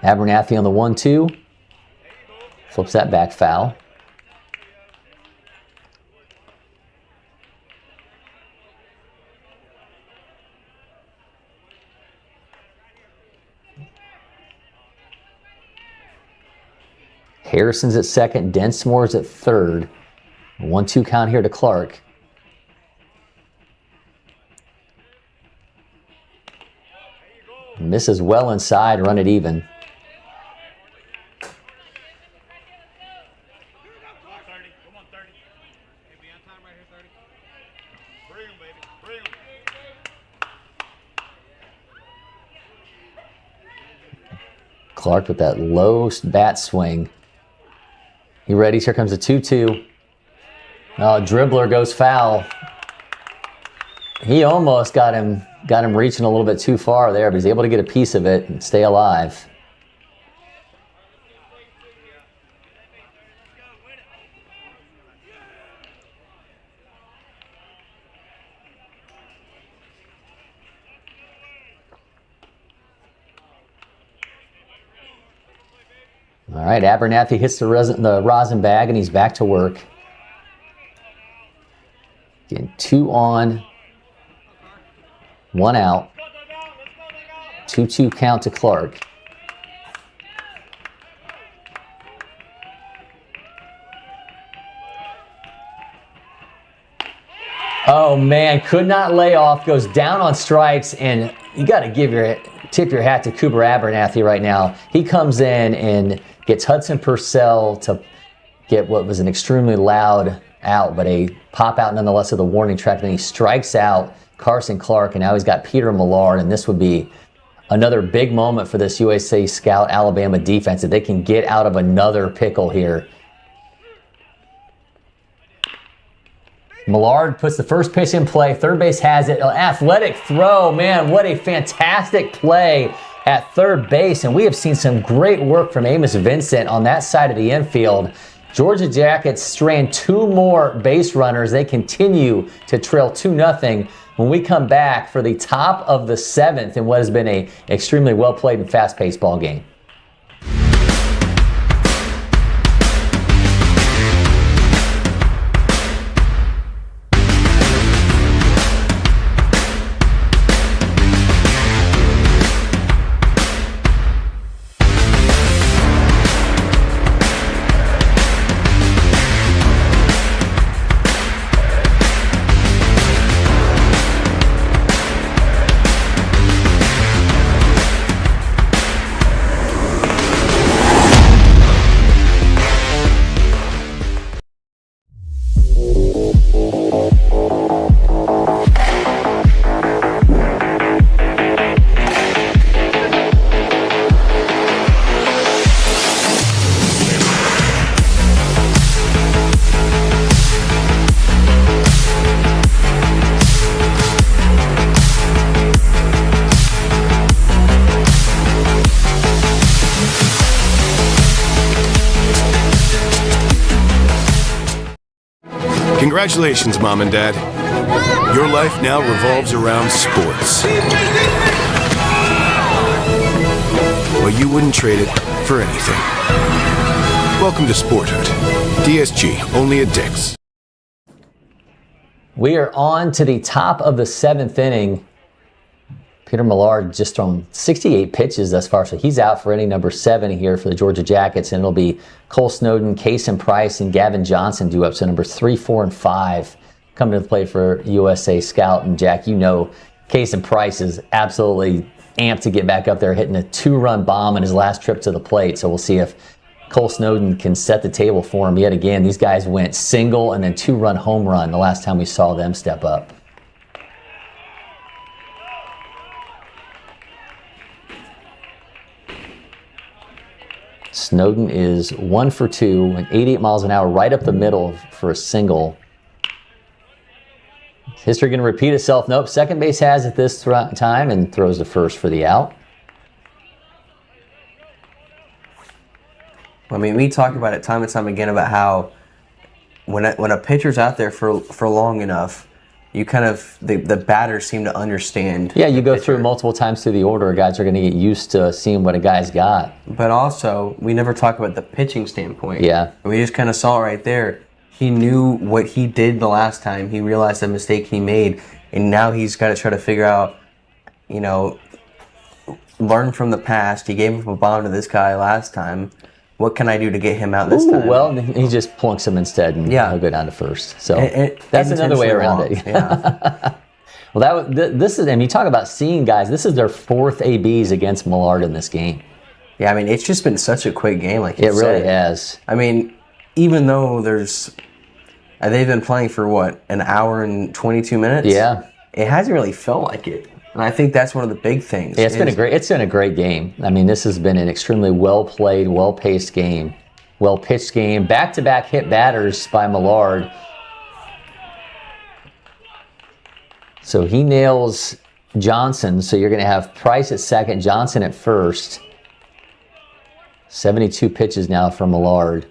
Abernathy on the 1-2. Flips that back foul. Harrison's at second. Densmore's at third. 1-2 count here to Clark. Misses well inside, run it even. Clark with that low bat swing. You ready? Here comes a 2-2. Oh, dribbler goes foul. He almost got him reaching a little bit too far there, but he's able to get a piece of it and stay alive. All right, Abernathy hits the rosin bag, and he's back to work. Getting 2 on, 1 out. 2-2 count to Clark. Oh man, could not lay off, goes down on strikes, and you got to tip your hat to Cooper Abernathy right now. He comes in and gets Hudson Purcell to get what was an extremely loud out, but a pop out nonetheless of the warning track. And then he strikes out Carson Clark, and now he's got Peter Millard, and this would be another big moment for this USA Scout Alabama defense if they can get out of another pickle here. Millard puts the first pitch in play. Third base has it. An athletic throw. Man, what a fantastic play at third base. And we have seen some great work from Amos Vincent on that side of the infield. Georgia Jackets strand 2 more base runners. They continue to trail 2-0 when we come back for the top of the 7th in what has been an extremely well-played and fast-paced ball game. Congratulations, Mom and Dad. Your life now revolves around sports. Well, you wouldn't trade it for anything. Welcome to Sporthood. DSG, only at Dick's. We are on to the top of the 7th inning. Peter Millard just thrown 68 pitches thus far, so he's out for inning number 7 here for the Georgia Jackets, and it'll be Cole Snowden, Kason Price, and Gavin Johnson due up. So numbers 3, 4, and 5 coming to the plate for USA Scout. And Jack, you know Kason Price is absolutely amped to get back up there, hitting a 2-run bomb in his last trip to the plate. So we'll see if Cole Snowden can set the table for him yet again. These guys went single and then 2-run home run the last time we saw them step up. Snowden is 1 for 2 and 88 miles an hour right up the middle for a single. History going to repeat itself. Nope, second base has it this time and throws to first for the out. I mean, we talk about it time and time again about how when a pitcher's out there for long enough, you kind of, the batters seem to understand. Yeah, you go through multiple times through the order. Guys are going to get used to seeing what a guy's got. But also, we never talk about the pitching standpoint. Yeah. We just kind of saw it right there. He knew what he did the last time. He realized the mistake he made, and now he's got to try to figure out, learn from the past. He gave up a bomb to this guy last time. What can I do to get him out this time? Well, he just plunks him instead, and he'll go down to first. So that's another way around it. Yeah. Well, this is, and you talk about seeing guys. This is their 4th ABs against Millard in this game. Yeah, I mean, it's just been such a quick game, like you it said. really has. I mean, even though they've been playing for what, an hour and 22 minutes? Yeah. It hasn't really felt like it. And I think that's one of the big things. Yeah, it's been a great game. I mean, this has been an extremely well-played, well-paced game, well-pitched game. Back-to-back hit batters by Millard. So he nails Johnson. So you're going to have Price at second, Johnson at first. 72 pitches now for Millard.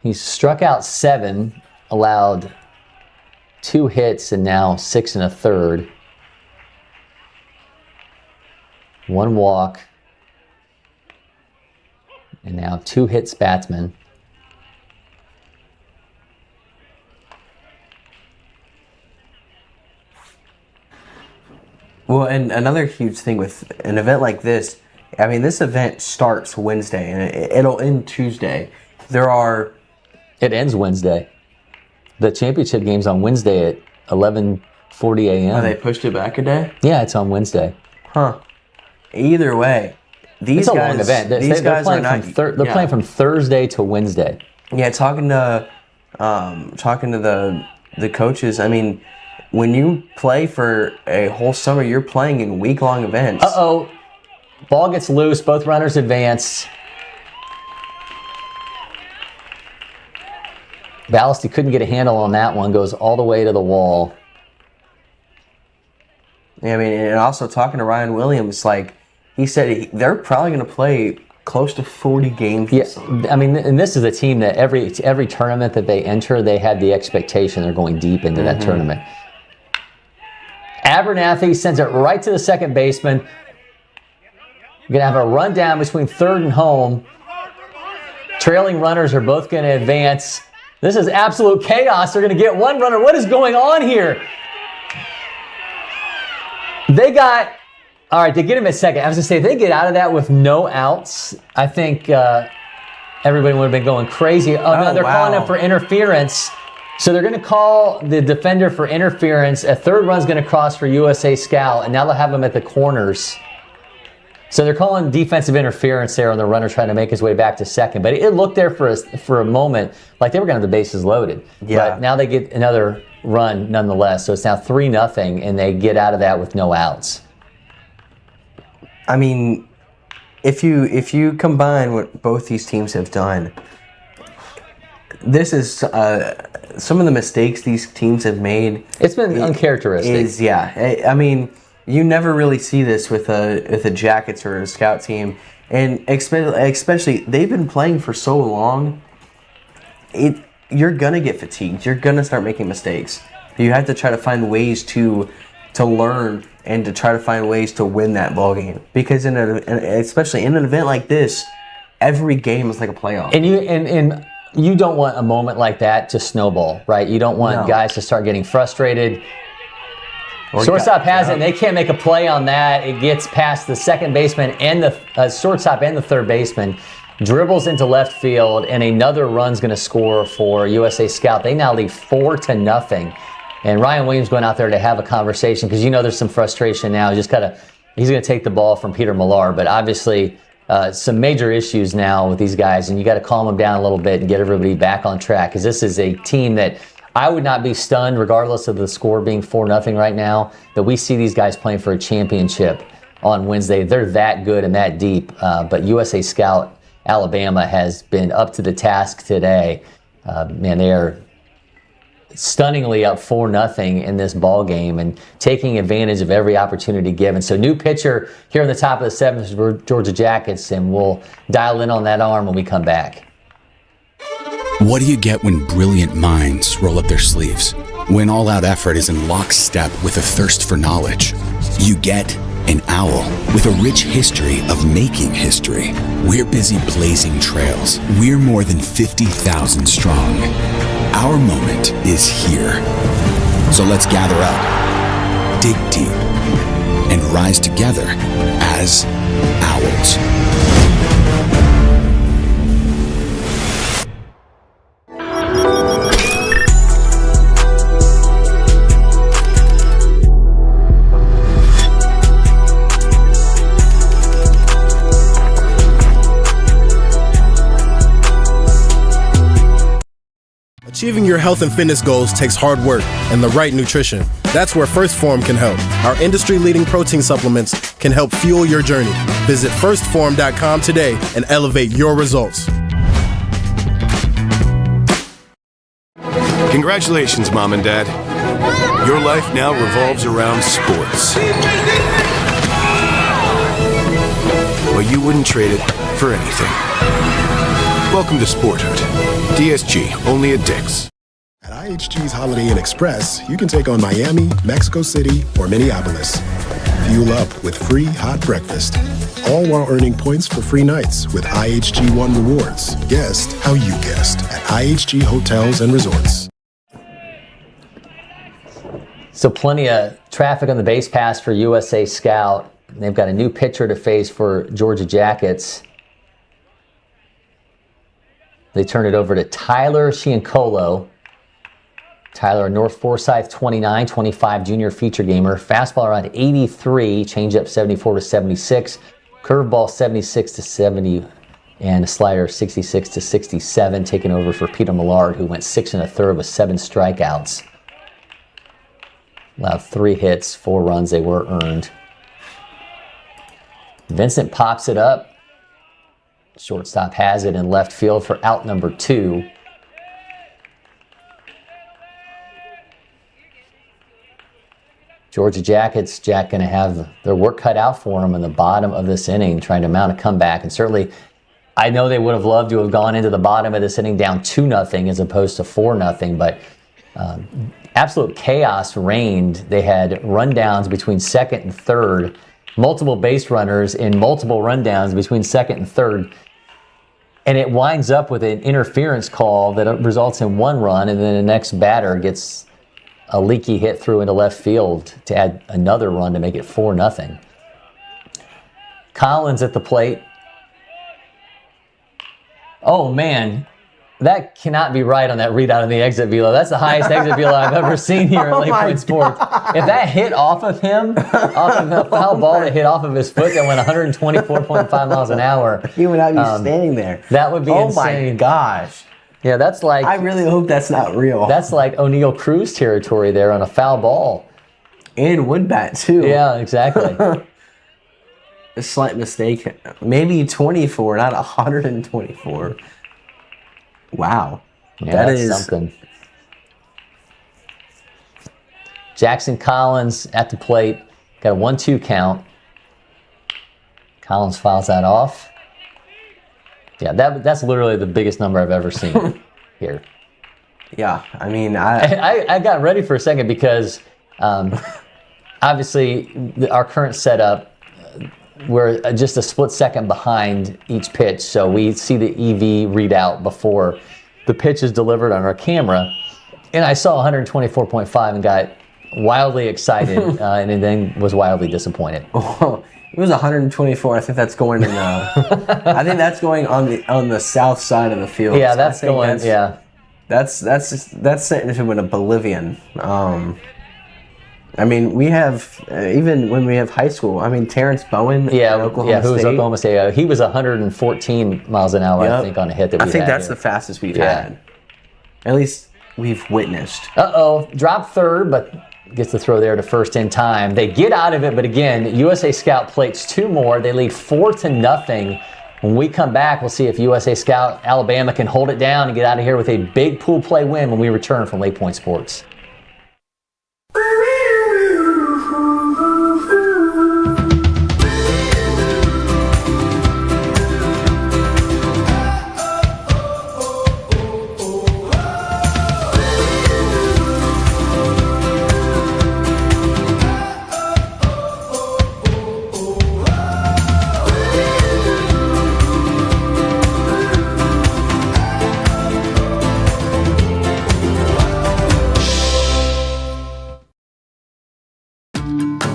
He's struck out 7, allowed 2 hits, and now 6 1/3. 1 walk, and now 2 hits batsman. Well, and another huge thing with an event like this, I mean, this event starts Wednesday, and it'll end Tuesday. It ends Wednesday. The championship game's on Wednesday at 11:40 a.m. Oh, they pushed it back a day? Yeah, it's on Wednesday. Huh. Either way, it's a long event. They're playing from Thursday to Wednesday. Yeah, talking to the coaches, I mean, when you play for a whole summer, you're playing in week-long events. Uh-oh. Ball gets loose. Both runners advance. Ballasty couldn't get a handle on that one. Goes all the way to the wall. Yeah, I mean, and also talking to Ryan Williams, like he said, they're probably going to play close to 40 games. Yeah, I mean, and this is a team that every tournament that they enter, they have the expectation they're going deep into that tournament. Abernathy sends it right to the second baseman. You're going to have a rundown between third and home. Trailing runners are both going to advance. This is absolute chaos. They're going to get one runner. What is going on here? All right, they get him at second. I was going to say, if they get out of that with no outs, I think everybody would have been going crazy. Oh, no, they're calling him for interference. So they're going to call the defender for interference. A third run's going to cross for USA Scout, and now they'll have him at the corners. So they're calling defensive interference there on the runner trying to make his way back to second. But it looked there for a moment like they were going to have the bases loaded. Yeah. But now they get another run nonetheless. So it's now 3-0, and they get out of that with no outs. I mean, if you combine what both these teams have done, this is some of the mistakes these teams have made. It's been uncharacteristic. I mean, You never really see this with a Jackets or a Scout team, and especially they've been playing for so long. You're gonna get fatigued. You're gonna start making mistakes. You have to try to find ways to learn and to try to find ways to win that ball game. Because especially in an event like this, every game is like a playoff. And you don't want a moment like that to snowball, right? You don't want guys to start getting frustrated. Shortstop has it, and they can't make a play on that. It gets past the second baseman and the shortstop and the third baseman, dribbles into left field, and another run's going to score for USA Scout. They now lead 4-0. And Ryan Williams going out there to have a conversation because there's some frustration now. He's going to take the ball from Peter Millar, but obviously some major issues now with these guys, and you got to calm them down a little bit and get everybody back on track because this is a team that I would not be stunned, regardless of the score being 4-0 right now, that we see these guys playing for a championship on Wednesday. They're that good and that deep, but USA Scout Alabama has been up to the task today. Man, they are stunningly up 4-0 in this ball game and taking advantage of every opportunity given. So new pitcher here in the top of the seventh for Georgia Jackets, and we'll dial in on that arm when we come back. What do you get when brilliant minds roll up their sleeves? When all-out effort is in lockstep with a thirst for knowledge? You get an owl with a rich history of making history. We're busy blazing trails. We're more than 50,000 strong. Our moment is here. So let's gather up, dig deep, and rise together as owls. Achieving your health and fitness goals takes hard work and the right nutrition. That's where First Form can help. Our industry-leading protein supplements can help fuel your journey. Visit firstform.com today and elevate your results. Congratulations, Mom and Dad. Your life now revolves around sports. Well, you wouldn't trade it for anything. Welcome to Sporthood. DSG, only at Dick's. At IHG's Holiday Inn Express, you can take on Miami, Mexico City, or Minneapolis. Fuel up with free hot breakfast, all while earning points for free nights with IHG One Rewards. Guest how you guessed at IHG Hotels and Resorts. So plenty of traffic on the base pass for USA Scout. They've got a new pitcher to face for Georgia Jackets. They turn it over to Tyler Ciancolo. Tyler, North Forsyth, 29, 25 junior feature gamer. Fastball around 83, changeup 74 to 76, curveball 76 to 70, and a slider 66 to 67, taking over for Peter Millard, who went 6 1/3 with 7 strikeouts. Allowed 3 hits, 4 runs. They were earned. Vincent pops it up. Shortstop has it in left field for out number 2. Georgia Jackets, Jack, going to have their work cut out for them in the bottom of this inning, trying to mount a comeback. And certainly, I know they would have loved to have gone into the bottom of this inning down 2-0 as opposed to 4-0, but absolute chaos reigned. They had rundowns between second and third, multiple base runners in multiple rundowns between second and third. And it winds up with an interference call that results in 1 run, and then the next batter gets a leaky hit through into left field to add another run to make it 4-0. Collins at the plate. Oh, man. That cannot be right on that readout on the exit velo. That's the highest exit velo I've ever seen here at LakePoint Sports. If that hit off of him, off of a foul ball that hit off of his foot that went 124.5 miles an hour. He would not be standing there. That would be insane. Oh my gosh. Yeah, that's like... I really hope that's not real. That's like O'Neal Cruz territory there on a foul ball. And wood bat, too. Yeah, exactly. A slight mistake. Maybe 24, not 124. Wow. Yeah, that that's is something. Jackson Collins at the plate. Got a 1-2 count. Collins fouls that off. Yeah, that's literally the biggest number I've ever seen here. Yeah, I mean, I got ready for a second because obviously our current setup, we're just a split second behind each pitch, so we see the EV readout before the pitch is delivered on our camera. And I saw 124.5 and got wildly excited, and then was wildly disappointed. Oh, it was 124. I think that's going in. I think that's going on the south side of the field. Yeah, that's going. That's sent into an oblivion. I mean, we have even when we have high school. I mean, Terrence Bowen. Oklahoma who was State. Oklahoma State? He was 114 miles an hour, I think, on a hit that we had. I think that's here. the fastest we've had. At least we've witnessed. Dropped third, but gets the throw there to first in time. They get out of it, but again, USA Scout plates 2 more. They lead 4-0. When we come back, we'll see if USA Scout Alabama can hold it down and get out of here with a big pool play win when we return from LakePoint Sports.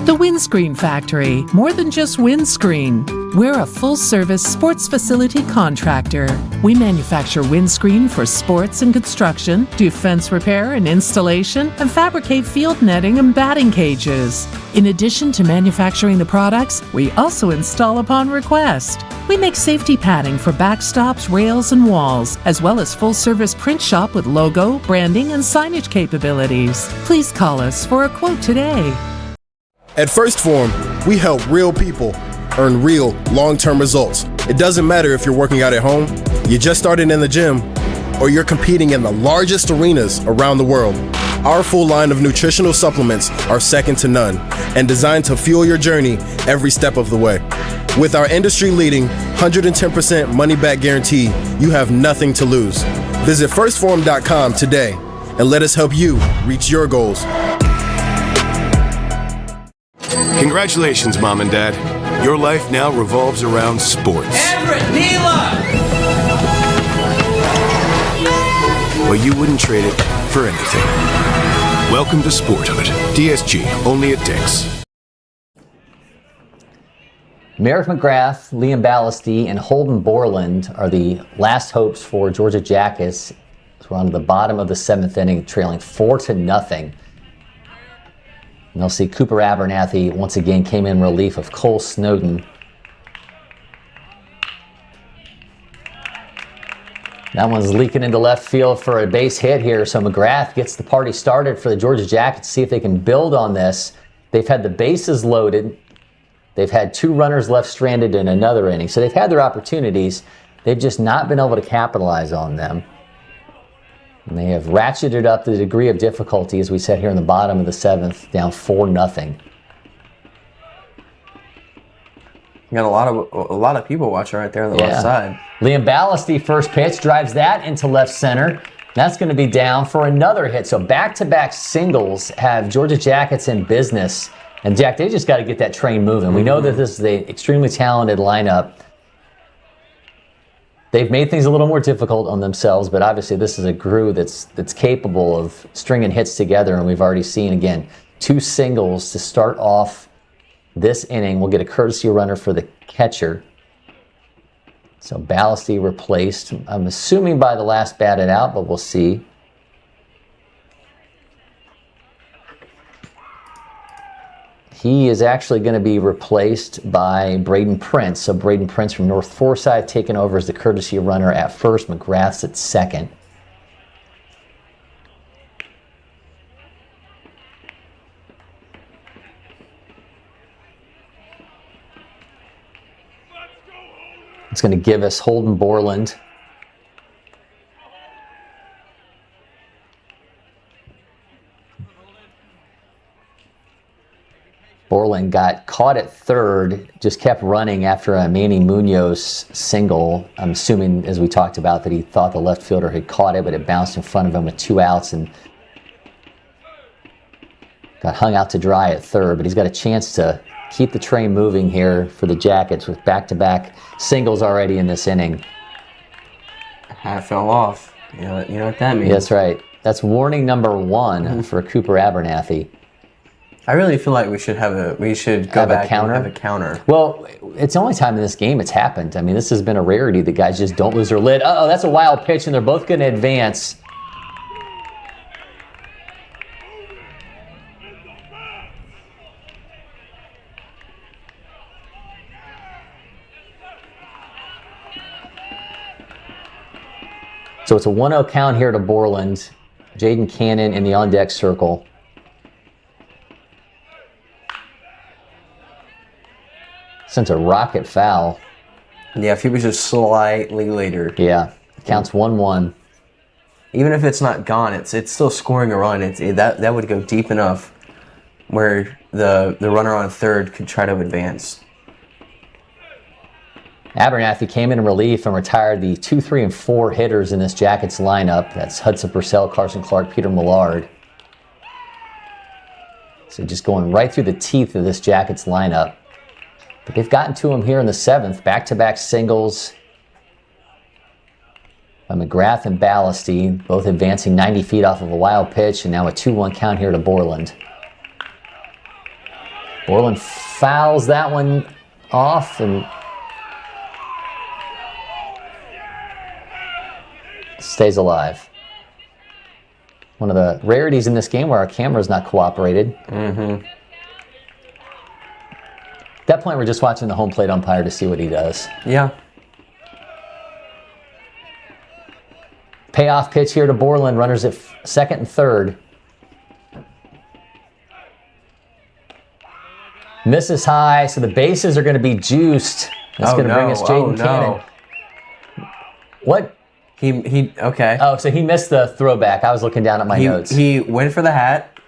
The Windscreen Factory, more than just windscreen. We're a full-service sports facility contractor. We manufacture windscreen for sports and construction, do fence repair and installation, and fabricate field netting and batting cages. In addition to manufacturing the products, we also install upon request. We make safety padding for backstops, rails, and walls, as well as full-service print shop with logo, branding, and signage capabilities. Please call us for a quote today. At First Form, we help real people earn real long-term results. It doesn't matter if you're working out at home, you just started in the gym, or you're competing in the largest arenas around the world. Our full line of nutritional supplements are second to none and designed to fuel your journey every step of the way. With our industry-leading 110% money-back guarantee, you have nothing to lose. Visit firstform.com today and let us help you reach your goals. Congratulations, Mom and Dad. Your life now revolves around sports. Everett, Neela! But you wouldn't trade it for anything. Welcome to Sporthood. DSG, only at Dick's. Merrick McGrath, Liam Ballasty, and Holden Borland are the last hopes for Georgia Jackets. We're on the bottom of the 7th inning, trailing 4-0. And they'll see Cooper Abernathy once again came in relief of Cole Snowden. That one's leaking into left field for a base hit here. So McGrath gets the party started for the Georgia Jackets to see if they can build on this. They've had the bases loaded. They've had 2 runners left stranded in another inning. So they've had their opportunities. They've just not been able to capitalize on them. And they have ratcheted up the degree of difficulty, as we said here in the bottom of the 7th, down 4-0. You got a lot of people watching right there on the left side. Liam Ballasty, first pitch, drives that into left center. That's going to be down for another hit. So back-to-back singles have Georgia Jackets in business. And Jack, they just got to get that train moving. We know that this is an extremely talented lineup. They've made things a little more difficult on themselves, but obviously this is a crew that's capable of stringing hits together, and we've already seen, again, 2 singles to start off this inning. We'll get a courtesy runner for the catcher. So Ballasty replaced, I'm assuming by the last batted out, but we'll see. He is actually going to be replaced by Braden Prince. So Braden Prince from North Forsyth taking over as the courtesy runner at first. McGrath's at second. It's going to give us Holden Borland. Borland got caught at third, just kept running after a Manny Munoz single. I'm assuming, as we talked about, that he thought the left fielder had caught it, but it bounced in front of him with 2 outs and got hung out to dry at third. But he's got a chance to keep the train moving here for the Jackets with back-to-back singles already in this inning. Hat fell off. You know what that means. That's right. That's warning number 1 for Cooper Abernathy. I really feel like we should go back and have a counter. Well, it's the only time in this game it's happened. I mean, this has been a rarity. The guys just don't lose their lid. Uh-oh, that's a wild pitch, and they're both going to advance. So it's a 1-0 count here to Borland. Jaden Cannon in the on-deck circle. Sends a rocket foul. Yeah, if he was just slightly later. Yeah, counts 1-1. Even if it's not gone, it's still scoring a run. That would go deep enough where the runner on third could try to advance. Abernathy came in relief and retired the 2, 3, and 4 hitters in this Jackets lineup. That's Hudson Purcell, Carson Clark, Peter Millard. So just going right through the teeth of this Jackets lineup. But they've gotten to him here in the 7th. Back-to-back singles by McGrath and Ballasty, both advancing 90 feet off of a wild pitch, and now a 2-1 count here to Borland. Borland fouls that one off and stays alive. One of the rarities in this game where our camera's not cooperated. Mm-hmm. At that point, we're just watching the home plate umpire to see what he does. Yeah. Payoff pitch here to Borland. Runners at second and third. Misses high, so the bases are going to be juiced. That's going to bring us Jaden Cannon. What? He okay. Oh, so he missed the throwback. I was looking down at my notes. He went for the hat,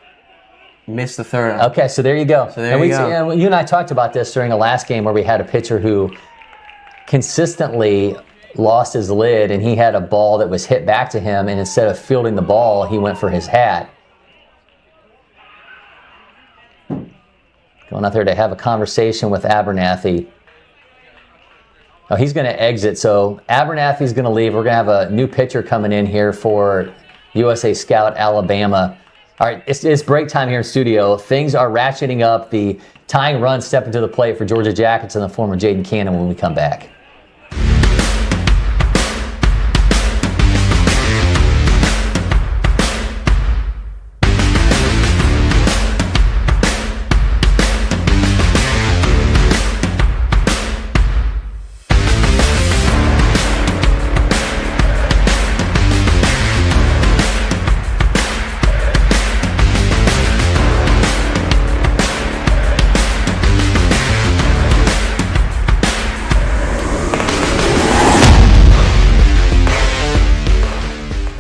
missed the third. Okay, so there you go. So there you go. You and I talked about this during the last game where we had a pitcher who consistently lost his lid, and he had a ball that was hit back to him, and instead of fielding the ball, he went for his hat. Going out there to have a conversation with Abernathy. Oh, he's going to exit, so Abernathy's going to leave. We're going to have a new pitcher coming in here for USA Scout Alabama. All right, it's break time here in studio. Things are ratcheting up. The tying run stepping to the plate for Georgia Jackets in the form of Jaden Cannon when we come back.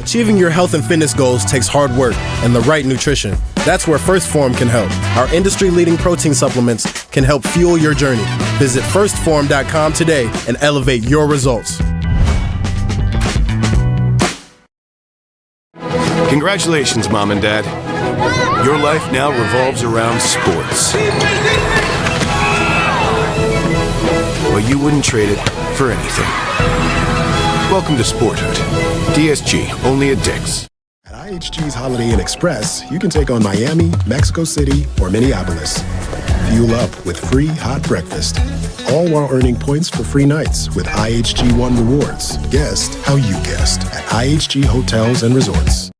Achieving your health and fitness goals takes hard work and the right nutrition. That's where First Form can help. Our industry-leading protein supplements can help fuel your journey. Visit firstform.com today and elevate your results. Congratulations, Mom and Dad. Your life now revolves around sports. Well, you wouldn't trade it for anything. Welcome to Sporthood. DSG, only at Dick's. At IHG's Holiday Inn Express, you can take on Miami, Mexico City, or Minneapolis. Fuel up with free hot breakfast, all while earning points for free nights with IHG One Rewards. Guest how you guessed at IHG Hotels and Resorts.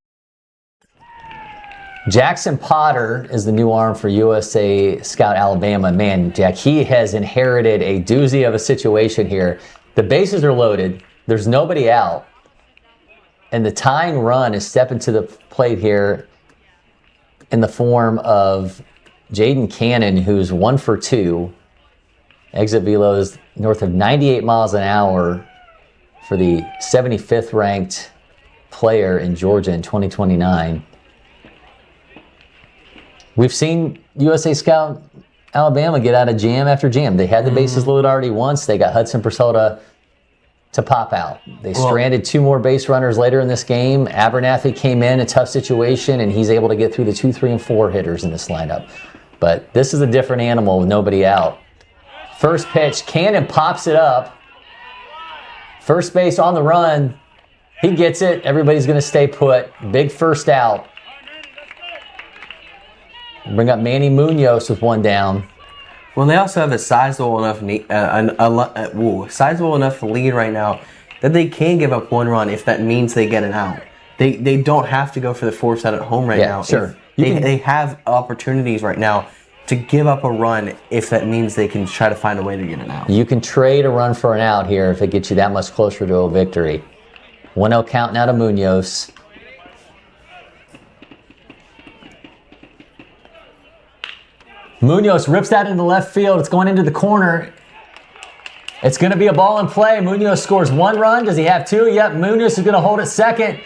Jackson Potter is the new arm for USA Scout Alabama. Man, Jack, he has inherited a doozy of a situation here. The bases are loaded. There's nobody out. And the tying run is stepping to the plate here in the form of Jaden Cannon, who's 1 for 2. Exit velo is north of 98 miles an hour for the 75th ranked player in Georgia in 2029. We've seen USA Scout Alabama get out of jam after jam. They had the bases loaded already once. They got Hudson Purcell to pop out. They stranded 2 more base runners later in this game. Abernathy came in a tough situation, and he's able to get through the 2, 3, and 4 hitters in this lineup. But this is a different animal with nobody out. First pitch, Cannon pops it up. First base on the run. He gets it. Everybody's going to stay put. Big first out. Bring up Manny Munoz with 1 down. Well, they also have a sizable enough lead right now that they can give up 1 run if that means they get an out. They don't have to go for the force out at home right now. Sure. They have opportunities right now to give up a run if that means they can try to find a way to get an out. You can trade a run for an out here if it gets you that much closer to a victory. 1-0 count now to Munoz. Munoz rips that into left field. It's going into the corner. It's going to be a ball in play. Munoz scores 1 run. Does he have 2? Yep, Munoz is going to hold it second.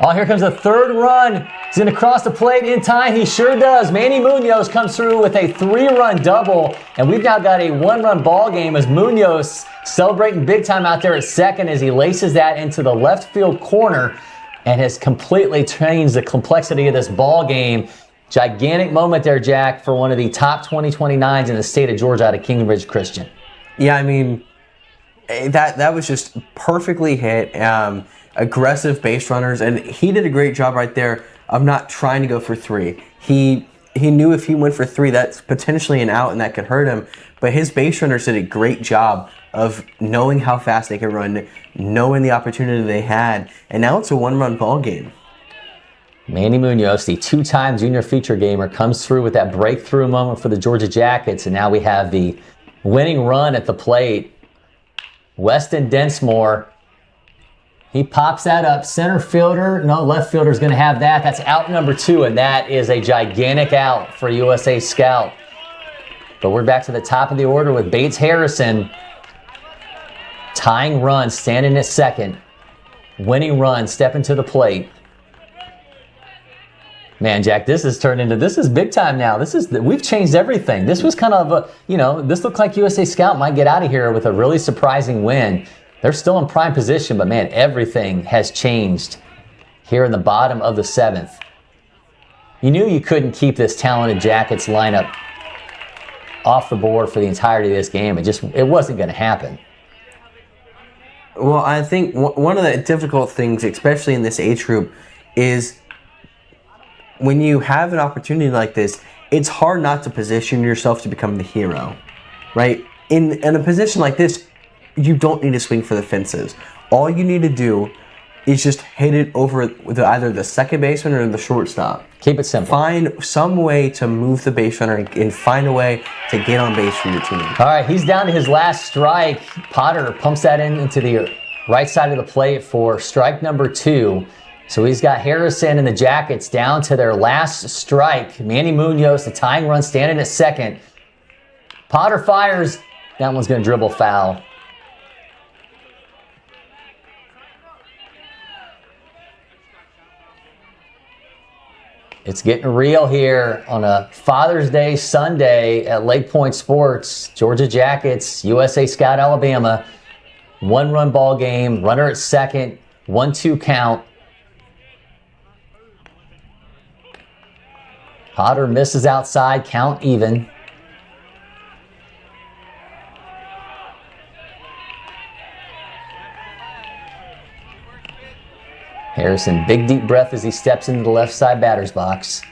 Oh, here comes a 3rd run. He's going to cross the plate in time. He sure does. Manny Munoz comes through with a 3-run double. And we've now got a 1-run ball game as Munoz celebrating big time out there at second as he laces that into the left field corner and has completely changed the complexity of this ball game. Gigantic moment there, Jack, for one of the top 2029s in the state of Georgia out of King Ridge Christian. Yeah, I mean, that was just perfectly hit. Aggressive base runners, and he did a great job right there of not trying to go for 3. He knew if he went for 3, that's potentially an out and that could hurt him. But his base runners did a great job of knowing how fast they could run, knowing the opportunity they had, and now it's a 1-run ball game. Manny Munoz, the 2-time junior feature gamer, comes through with that breakthrough moment for the Georgia Jackets, and now we have the winning run at the plate. Weston Densmore, he pops that up. Center fielder, no, left fielder's going to have that. That's out number 2, and that is a gigantic out for USA Scout. But we're back to the top of the order with Bates Harrison. Tying run, standing at second. Winning run, stepping to the plate. Man, Jack, this is big time now. We've changed everything. This was kind of this looked like USA Scout might get out of here with a really surprising win. They're still in prime position, but man, everything has changed here in the bottom of the 7th. You knew you couldn't keep this talented Jackets lineup off the board for the entirety of this game. It wasn't going to happen. Well, I think one of the difficult things, especially in this age group, is when you have an opportunity like this, it's hard not to position yourself to become the hero, right? In a position like this, you don't need to swing for the fences. All you need to do is just hit it over with either the second baseman or the shortstop. Keep it simple. Find some way to move the base runner and find a way to get on base for your team. All right, he's down to his last strike. Potter pumps that into the right side of the plate for strike number 2. So he's got Harrison and the Jackets down to their last strike. Manny Munoz, the tying run, standing at second. Potter fires. That one's going to dribble foul. It's getting real here on a Father's Day Sunday at LakePoint Sports. Georgia Jackets, USA Scout, Alabama. 1-run ball game. Runner at second. 1-2 count. Potter misses outside. Count even. Harrison, big deep breath as he steps into the left side batter's box.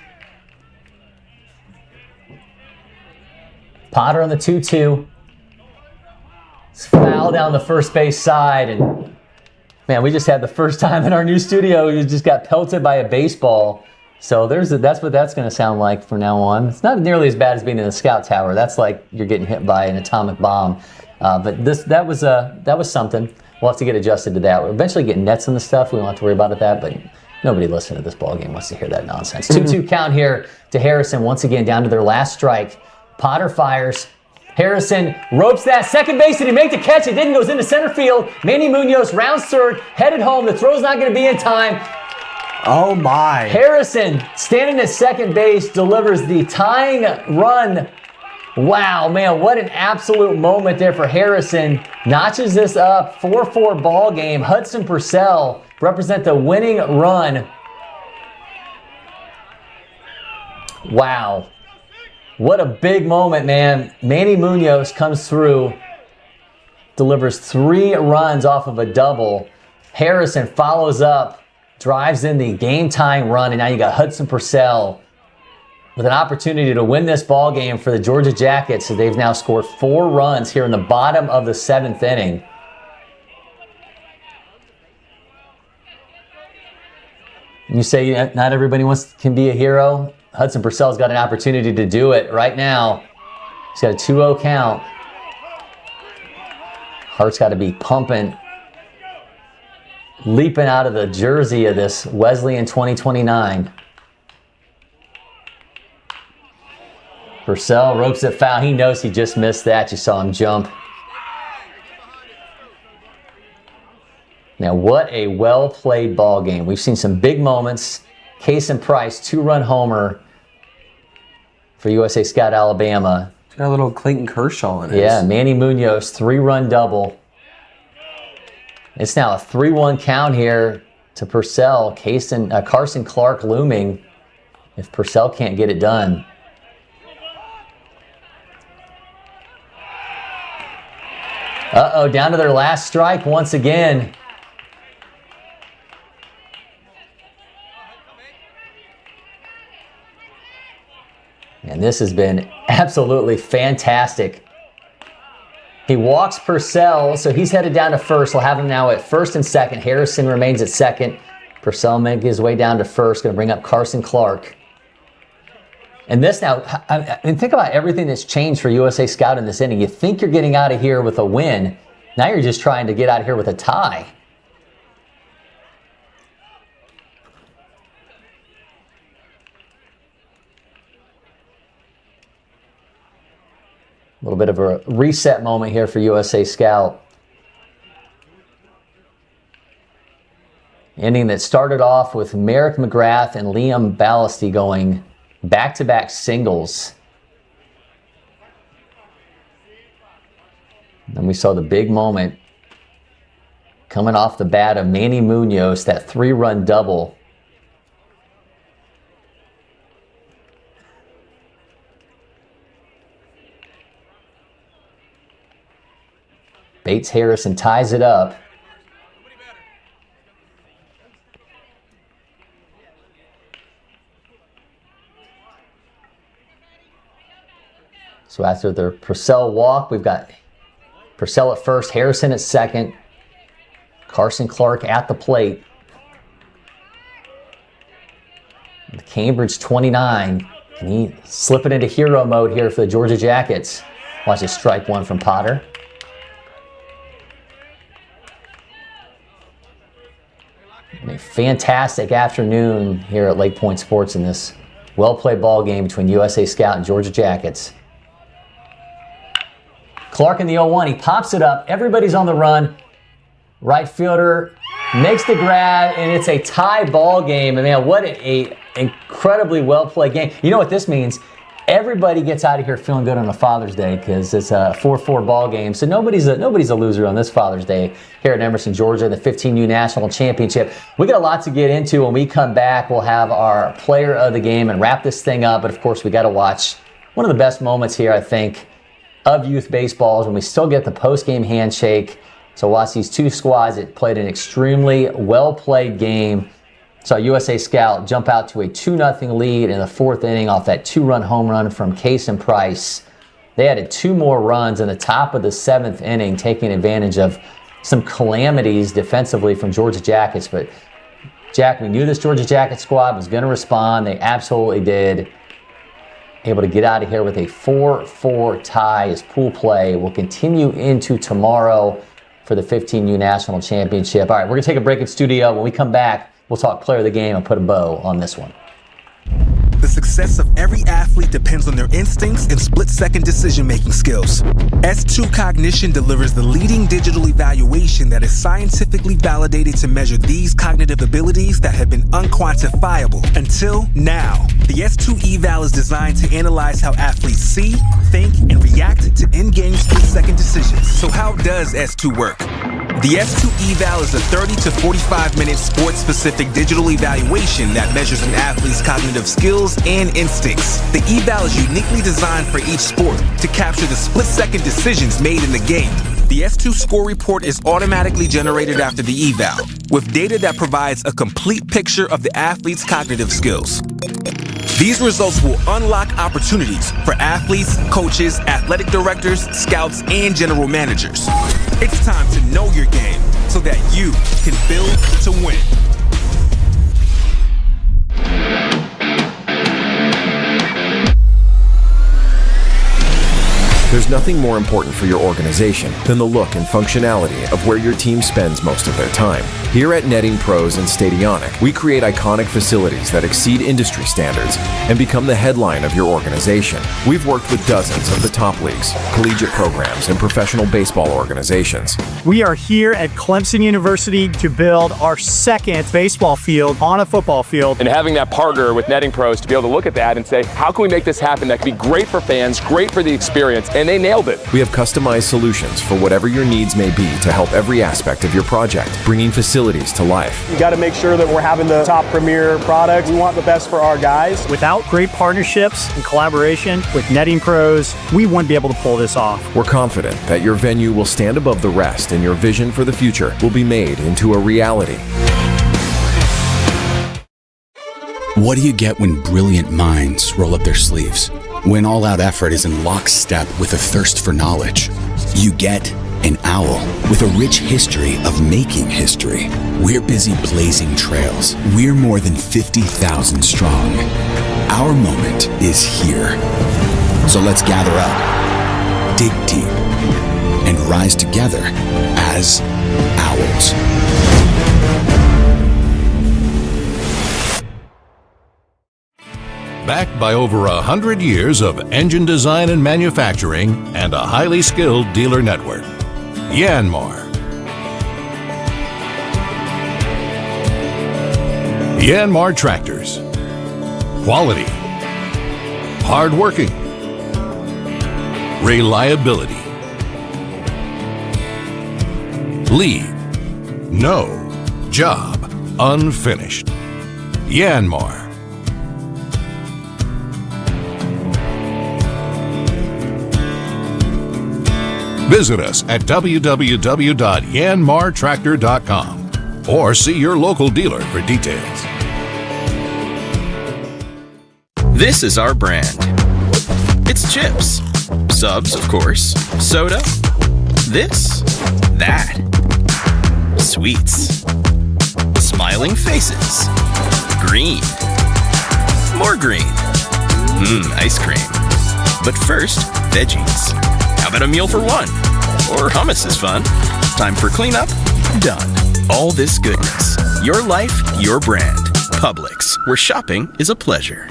Potter on the 2-2. It's foul down the first base side, and man, we just had the first time in our new studio we just got pelted by a baseball. So that's what that's going to sound like from now on. It's not nearly as bad as being in the Scout Tower. That's like you're getting hit by an atomic bomb. But that was something. We'll have to get adjusted to that. We're eventually getting nets and the stuff. We don't have to worry about that, but nobody listening to this ball game wants to hear that nonsense. 2-2 count here to Harrison. Once again, down to their last strike. Potter fires. Harrison ropes that second base. Did he make the catch? It didn't. Goes into center field. Manny Munoz rounds third, headed home. The throw's not going to be in time. Oh my. Harrison, standing at second base, delivers the tying run Wow, man, what an absolute moment there for Harrison. Notches this up, 4-4 ball game. Hudson Purcell represent the winning run. Wow. What a big moment, man. Manny Munoz comes through, delivers 3 runs off of a double. Harrison follows up, drives in the game-tying run, and now you got Hudson Purcell with an opportunity to win this ball game for the Georgia Jackets. So they've now scored 4 runs here in the bottom of the 7th inning. You say not everybody can be a hero. Hudson Purcell's got an opportunity to do it right now. He's got a 2-0 count. Heart's got to be pumping. Leaping out of the jersey of this Wesleyan 2029. Purcell ropes it foul. He knows he just missed that. You saw him jump. Now, what a well-played ball game. We've seen some big moments. Case and Price, 2-run homer for USA Scout Alabama. Got a little Clayton Kershaw in it. Yeah, Manny Munoz, 3-run double. It's now a 3-1 count here to Purcell. Carson Clark looming if Purcell can't get it done. Uh-oh, down to their last strike once again. And this has been absolutely fantastic. He walks Purcell, so he's headed down to first. We'll have him now at first and second. Harrison remains at second. Purcell makes his way down to first. Going to bring up Carson Clark. And this now, I mean, think about everything that's changed for USA Scout in this inning. You think you're getting out of here with a win. Now you're just trying to get out of here with a tie. A little bit of a reset moment here for USA Scout. Inning that started off with Merrick McGrath and Liam Ballasty going back-to-back singles. And we saw the big moment coming off the bat of Manny Munoz, that 3-run double. Bates Harrison ties it up. So after the Purcell walk, we've got Purcell at first, Harrison at second, Carson Clark at the plate. The Cambridge 29. Can he slip it into hero mode here for the Georgia Jackets? Watch this strike one from Potter. And a fantastic afternoon here at LakePoint Sports in this well-played ball game between USA Scout and Georgia Jackets. Clark in the 0-1, he pops it up. Everybody's on the run. Right fielder makes the grab, and it's a tie ball game. And man, what an incredibly well-played game. You know what this means? Everybody gets out of here feeling good on a Father's Day because it's a 4-4 ball game. So nobody's a loser on this Father's Day here at Emerson, Georgia, the 15U National Championship. We got a lot to get into. When we come back, we'll have our player of the game and wrap this thing up. But of course, we got to watch one of the best moments here, I think, of youth baseballs when we still get the post-game handshake. So watch these two squads that played an extremely well-played game. Saw USA Scout jump out to a 2-0 lead in the 4th inning off that 2-run home run from Case and Price. They added 2 more runs in the top of the 7th inning, taking advantage of some calamities defensively from Georgia Jackets. But Jack, we knew this Georgia Jackets squad was going to respond. They absolutely did. Able to get out of here with a 4-4 tie as pool play will continue into tomorrow for the 15U National Championship. All right, we're going to take a break in studio. When we come back, we'll talk player of the game and put a bow on this one. The success of every athlete depends on their instincts and split-second decision-making skills. S2 Cognition delivers the leading digital evaluation that is scientifically validated to measure these cognitive abilities that have been unquantifiable until now. The S2 eval is designed to analyze how athletes see, think, and react to in-game split-second decisions. So how does S2 work? The S2 eval is a 30 to 45-minute sports-specific digital evaluation that measures an athlete's cognitive skills and instincts. The eval is uniquely designed for each sport to capture the split-second decisions made in the game. The S2 score report is automatically generated after the eval, with data that provides a complete picture of the athlete's cognitive skills. These results will unlock opportunities for athletes, coaches, athletic directors, scouts, and general managers. It's time to know your game so that you can build to win. There's nothing more important for your organization than the look and functionality of where your team spends most of their time. Here at Netting Pros and Stadionic, we create iconic facilities that exceed industry standards and become the headline of your organization. We've worked with dozens of the top leagues, collegiate programs, and professional baseball organizations. We are here at Clemson University to build our second baseball field on a football field. And having that partner with Netting Pros to be able to look at that and say, how can we make this happen that can be great for fans, great for the experience, and they nailed it. We have customized solutions for whatever your needs may be to help every aspect of your project, bringing facilities to life. You got to make sure that we're having the top premier products. We want the best for our guys. Without great partnerships and collaboration with Netting Pros, we wouldn't be able to pull this off. We're confident that your venue will stand above the rest and your vision for the future will be made into a reality. What do you get when brilliant minds roll up their sleeves? When all-out effort is in lockstep with a thirst for knowledge? You get an owl with a rich history of making history. We're busy blazing trails. We're more than 50,000 strong. Our moment is here. So let's gather up, dig deep, and rise together as owls. Backed by over 100 years of engine design and manufacturing and a highly skilled dealer network. Yanmar. Yanmar Tractors. Quality. Hardworking. Reliability. Leave no job unfinished. Yanmar. Visit us at www.yanmartractor.com or see your local dealer for details. This is our brand. It's chips. Subs, of course. Soda. This. That. Sweets. Smiling faces. Green. More green. Ice cream. But first, veggies. How about a meal for one? Or hummus is fun. Time for cleanup? Done. All this goodness. Your life, your brand. Publix, where shopping is a pleasure.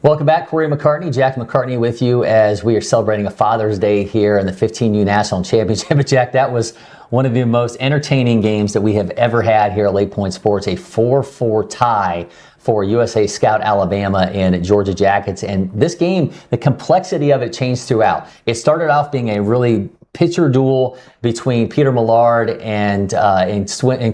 Welcome back, Cory McCartney. Jack McCartney with you as we are celebrating a Father's Day here in the 15U National Championship. But Jack, that was one of the most entertaining games that we have ever had here at LakePoint Sports, a 4-4 tie for USA Scout Alabama and Georgia Jackets. And this game, the complexity of it changed throughout. It started off being a really pitcher duel between Peter Millard and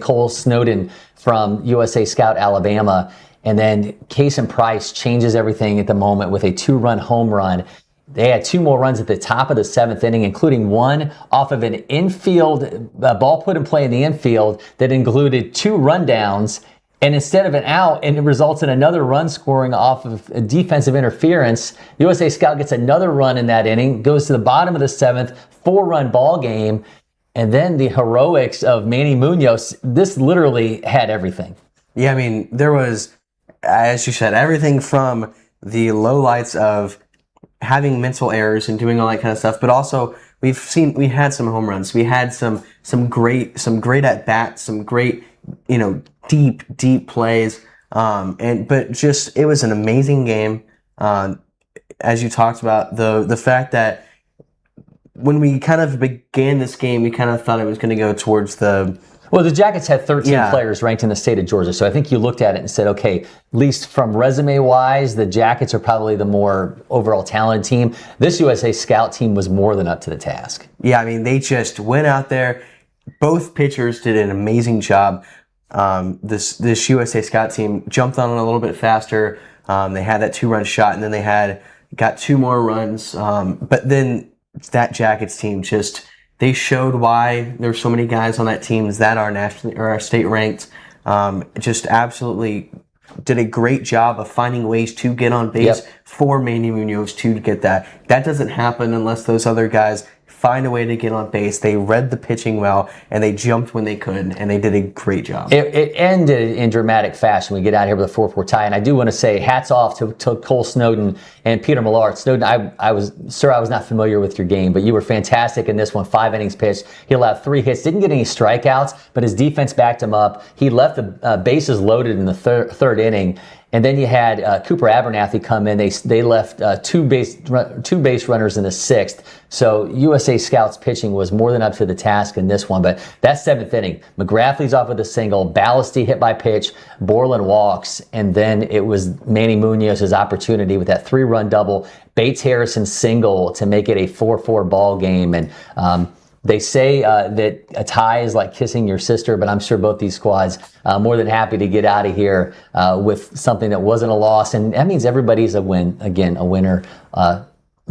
Cole Snowden from USA Scout Alabama. And then Case and Price changes everything at the moment with a 2-run home run. They had 2 more runs at the top of the 7th inning, including one off of an infield ball put in play in the infield that included 2 rundowns. And instead of an out, and it results in another run scoring off of a defensive interference. USA Scout gets another run in that inning, goes to the bottom of the 7th, 4-run ball game. And then the heroics of Manny Munoz, this literally had everything. Yeah, I mean, there was, as you said, everything from the lowlights of having mental errors and doing all that kind of stuff, but also we had some home runs. We had some great at bats, some great, deep plays. But just, it was an amazing game. As you talked about, the fact that when we kind of began this game, we kind of thought it was going to go towards the Well, the Jackets had 13 players ranked in the state of Georgia, so I think you looked at it and said, okay, at least from resume-wise, the Jackets are probably the more overall talented team. This USA Scout team was more than up to the task. Yeah, I mean, they just went out there. Both pitchers did an amazing job. This USA Scout team jumped on it a little bit faster. They had that 2-run shot, and then they got 2 more runs. But then that Jackets team they showed why there's so many guys on that team that are nationally or are state ranked. Just absolutely did a great job of finding ways to get on base for Manny Munoz to get that. That doesn't happen unless those other guys find a way to get on base. They read the pitching well, and they jumped when they could, and they did a great job. It ended in dramatic fashion. We get out here with a 4-4 tie, and I do want to say hats off to Cole Snowden and Peter Millard. Snowden, I was not familiar with your game, but you were fantastic in this one. 5 innings pitched. He allowed 3 hits, didn't get any strikeouts, but his defense backed him up. He left the bases loaded in the third inning. And then you had Cooper Abernathy come in. They left two base runners in the 6th. So USA Scouts pitching was more than up to the task in this one. But that 7th inning, McGrathly's off with a single, Ballasty hit by pitch, Borland walks, and then it was Manny Munoz's opportunity with that 3-run double, Bates Harrison single to make it a 4-4 ball game. And they say that a tie is like kissing your sister, but I'm sure both these squads more than happy to get out of here with something that wasn't a loss. And that means everybody's a win. Again, a winner,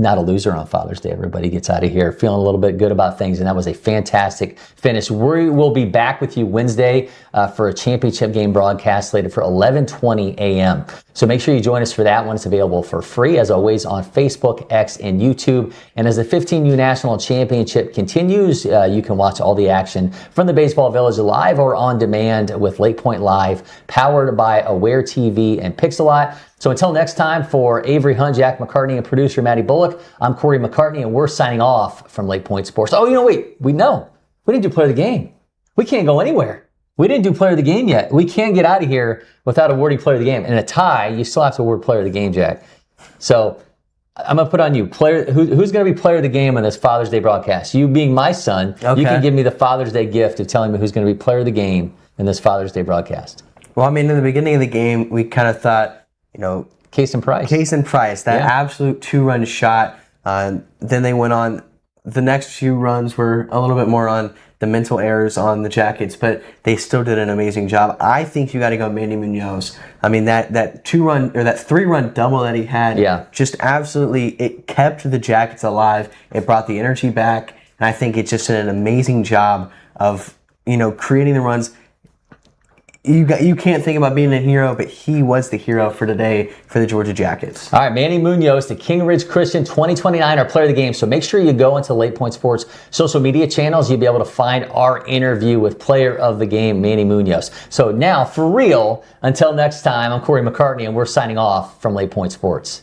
not a loser on Father's Day. Everybody gets out of here feeling a little bit good about things, and that was a fantastic finish. We will be back with you Wednesday for a championship game broadcast slated for 11:20 a.m. So make sure you join us for that one. It's available for free, as always, on Facebook, X, and YouTube. And as the 15U National Championship continues, you can watch all the action from the Baseball Village live or on demand with LakePoint Live, powered by Aware TV and Pixelot. So until next time, for Avery Hunt, Jack McCartney, and producer Maddie Bullock, I'm Cory McCartney, and we're signing off from LakePoint Sports. Oh, we didn't do Player of the Game. We can't go anywhere. We didn't do Player of the Game yet. We can't get out of here without awarding Player of the Game. In a tie, you still have to award Player of the Game, Jack. So I'm going to put on you. Who's going to be Player of the Game on this Father's Day broadcast? You being my son, You can give me the Father's Day gift of telling me who's going to be Player of the Game in this Father's Day broadcast. Well, I mean, in the beginning of the game, we kind of thought, Case and Price, that absolute 2-run shot. Then they went on. The next few runs were a little bit more on the mental errors on the Jackets, but they still did an amazing job. I think you got to go Manny Munoz. I mean, that 2-run or that 3-run double that he had, just absolutely, it kept the Jackets alive. It brought the energy back, and I think it just did an amazing job of creating the runs. You can't think about being a hero, but he was the hero for today for the Georgia Jackets. All right, Manny Munoz, the King Ridge Christian 2029, our Player of the Game. So make sure you go into LakePoint Sports social media channels. You'll be able to find our interview with Player of the Game, Manny Munoz. So now, for real, until next time, I'm Cory McCartney, and we're signing off from LakePoint Sports.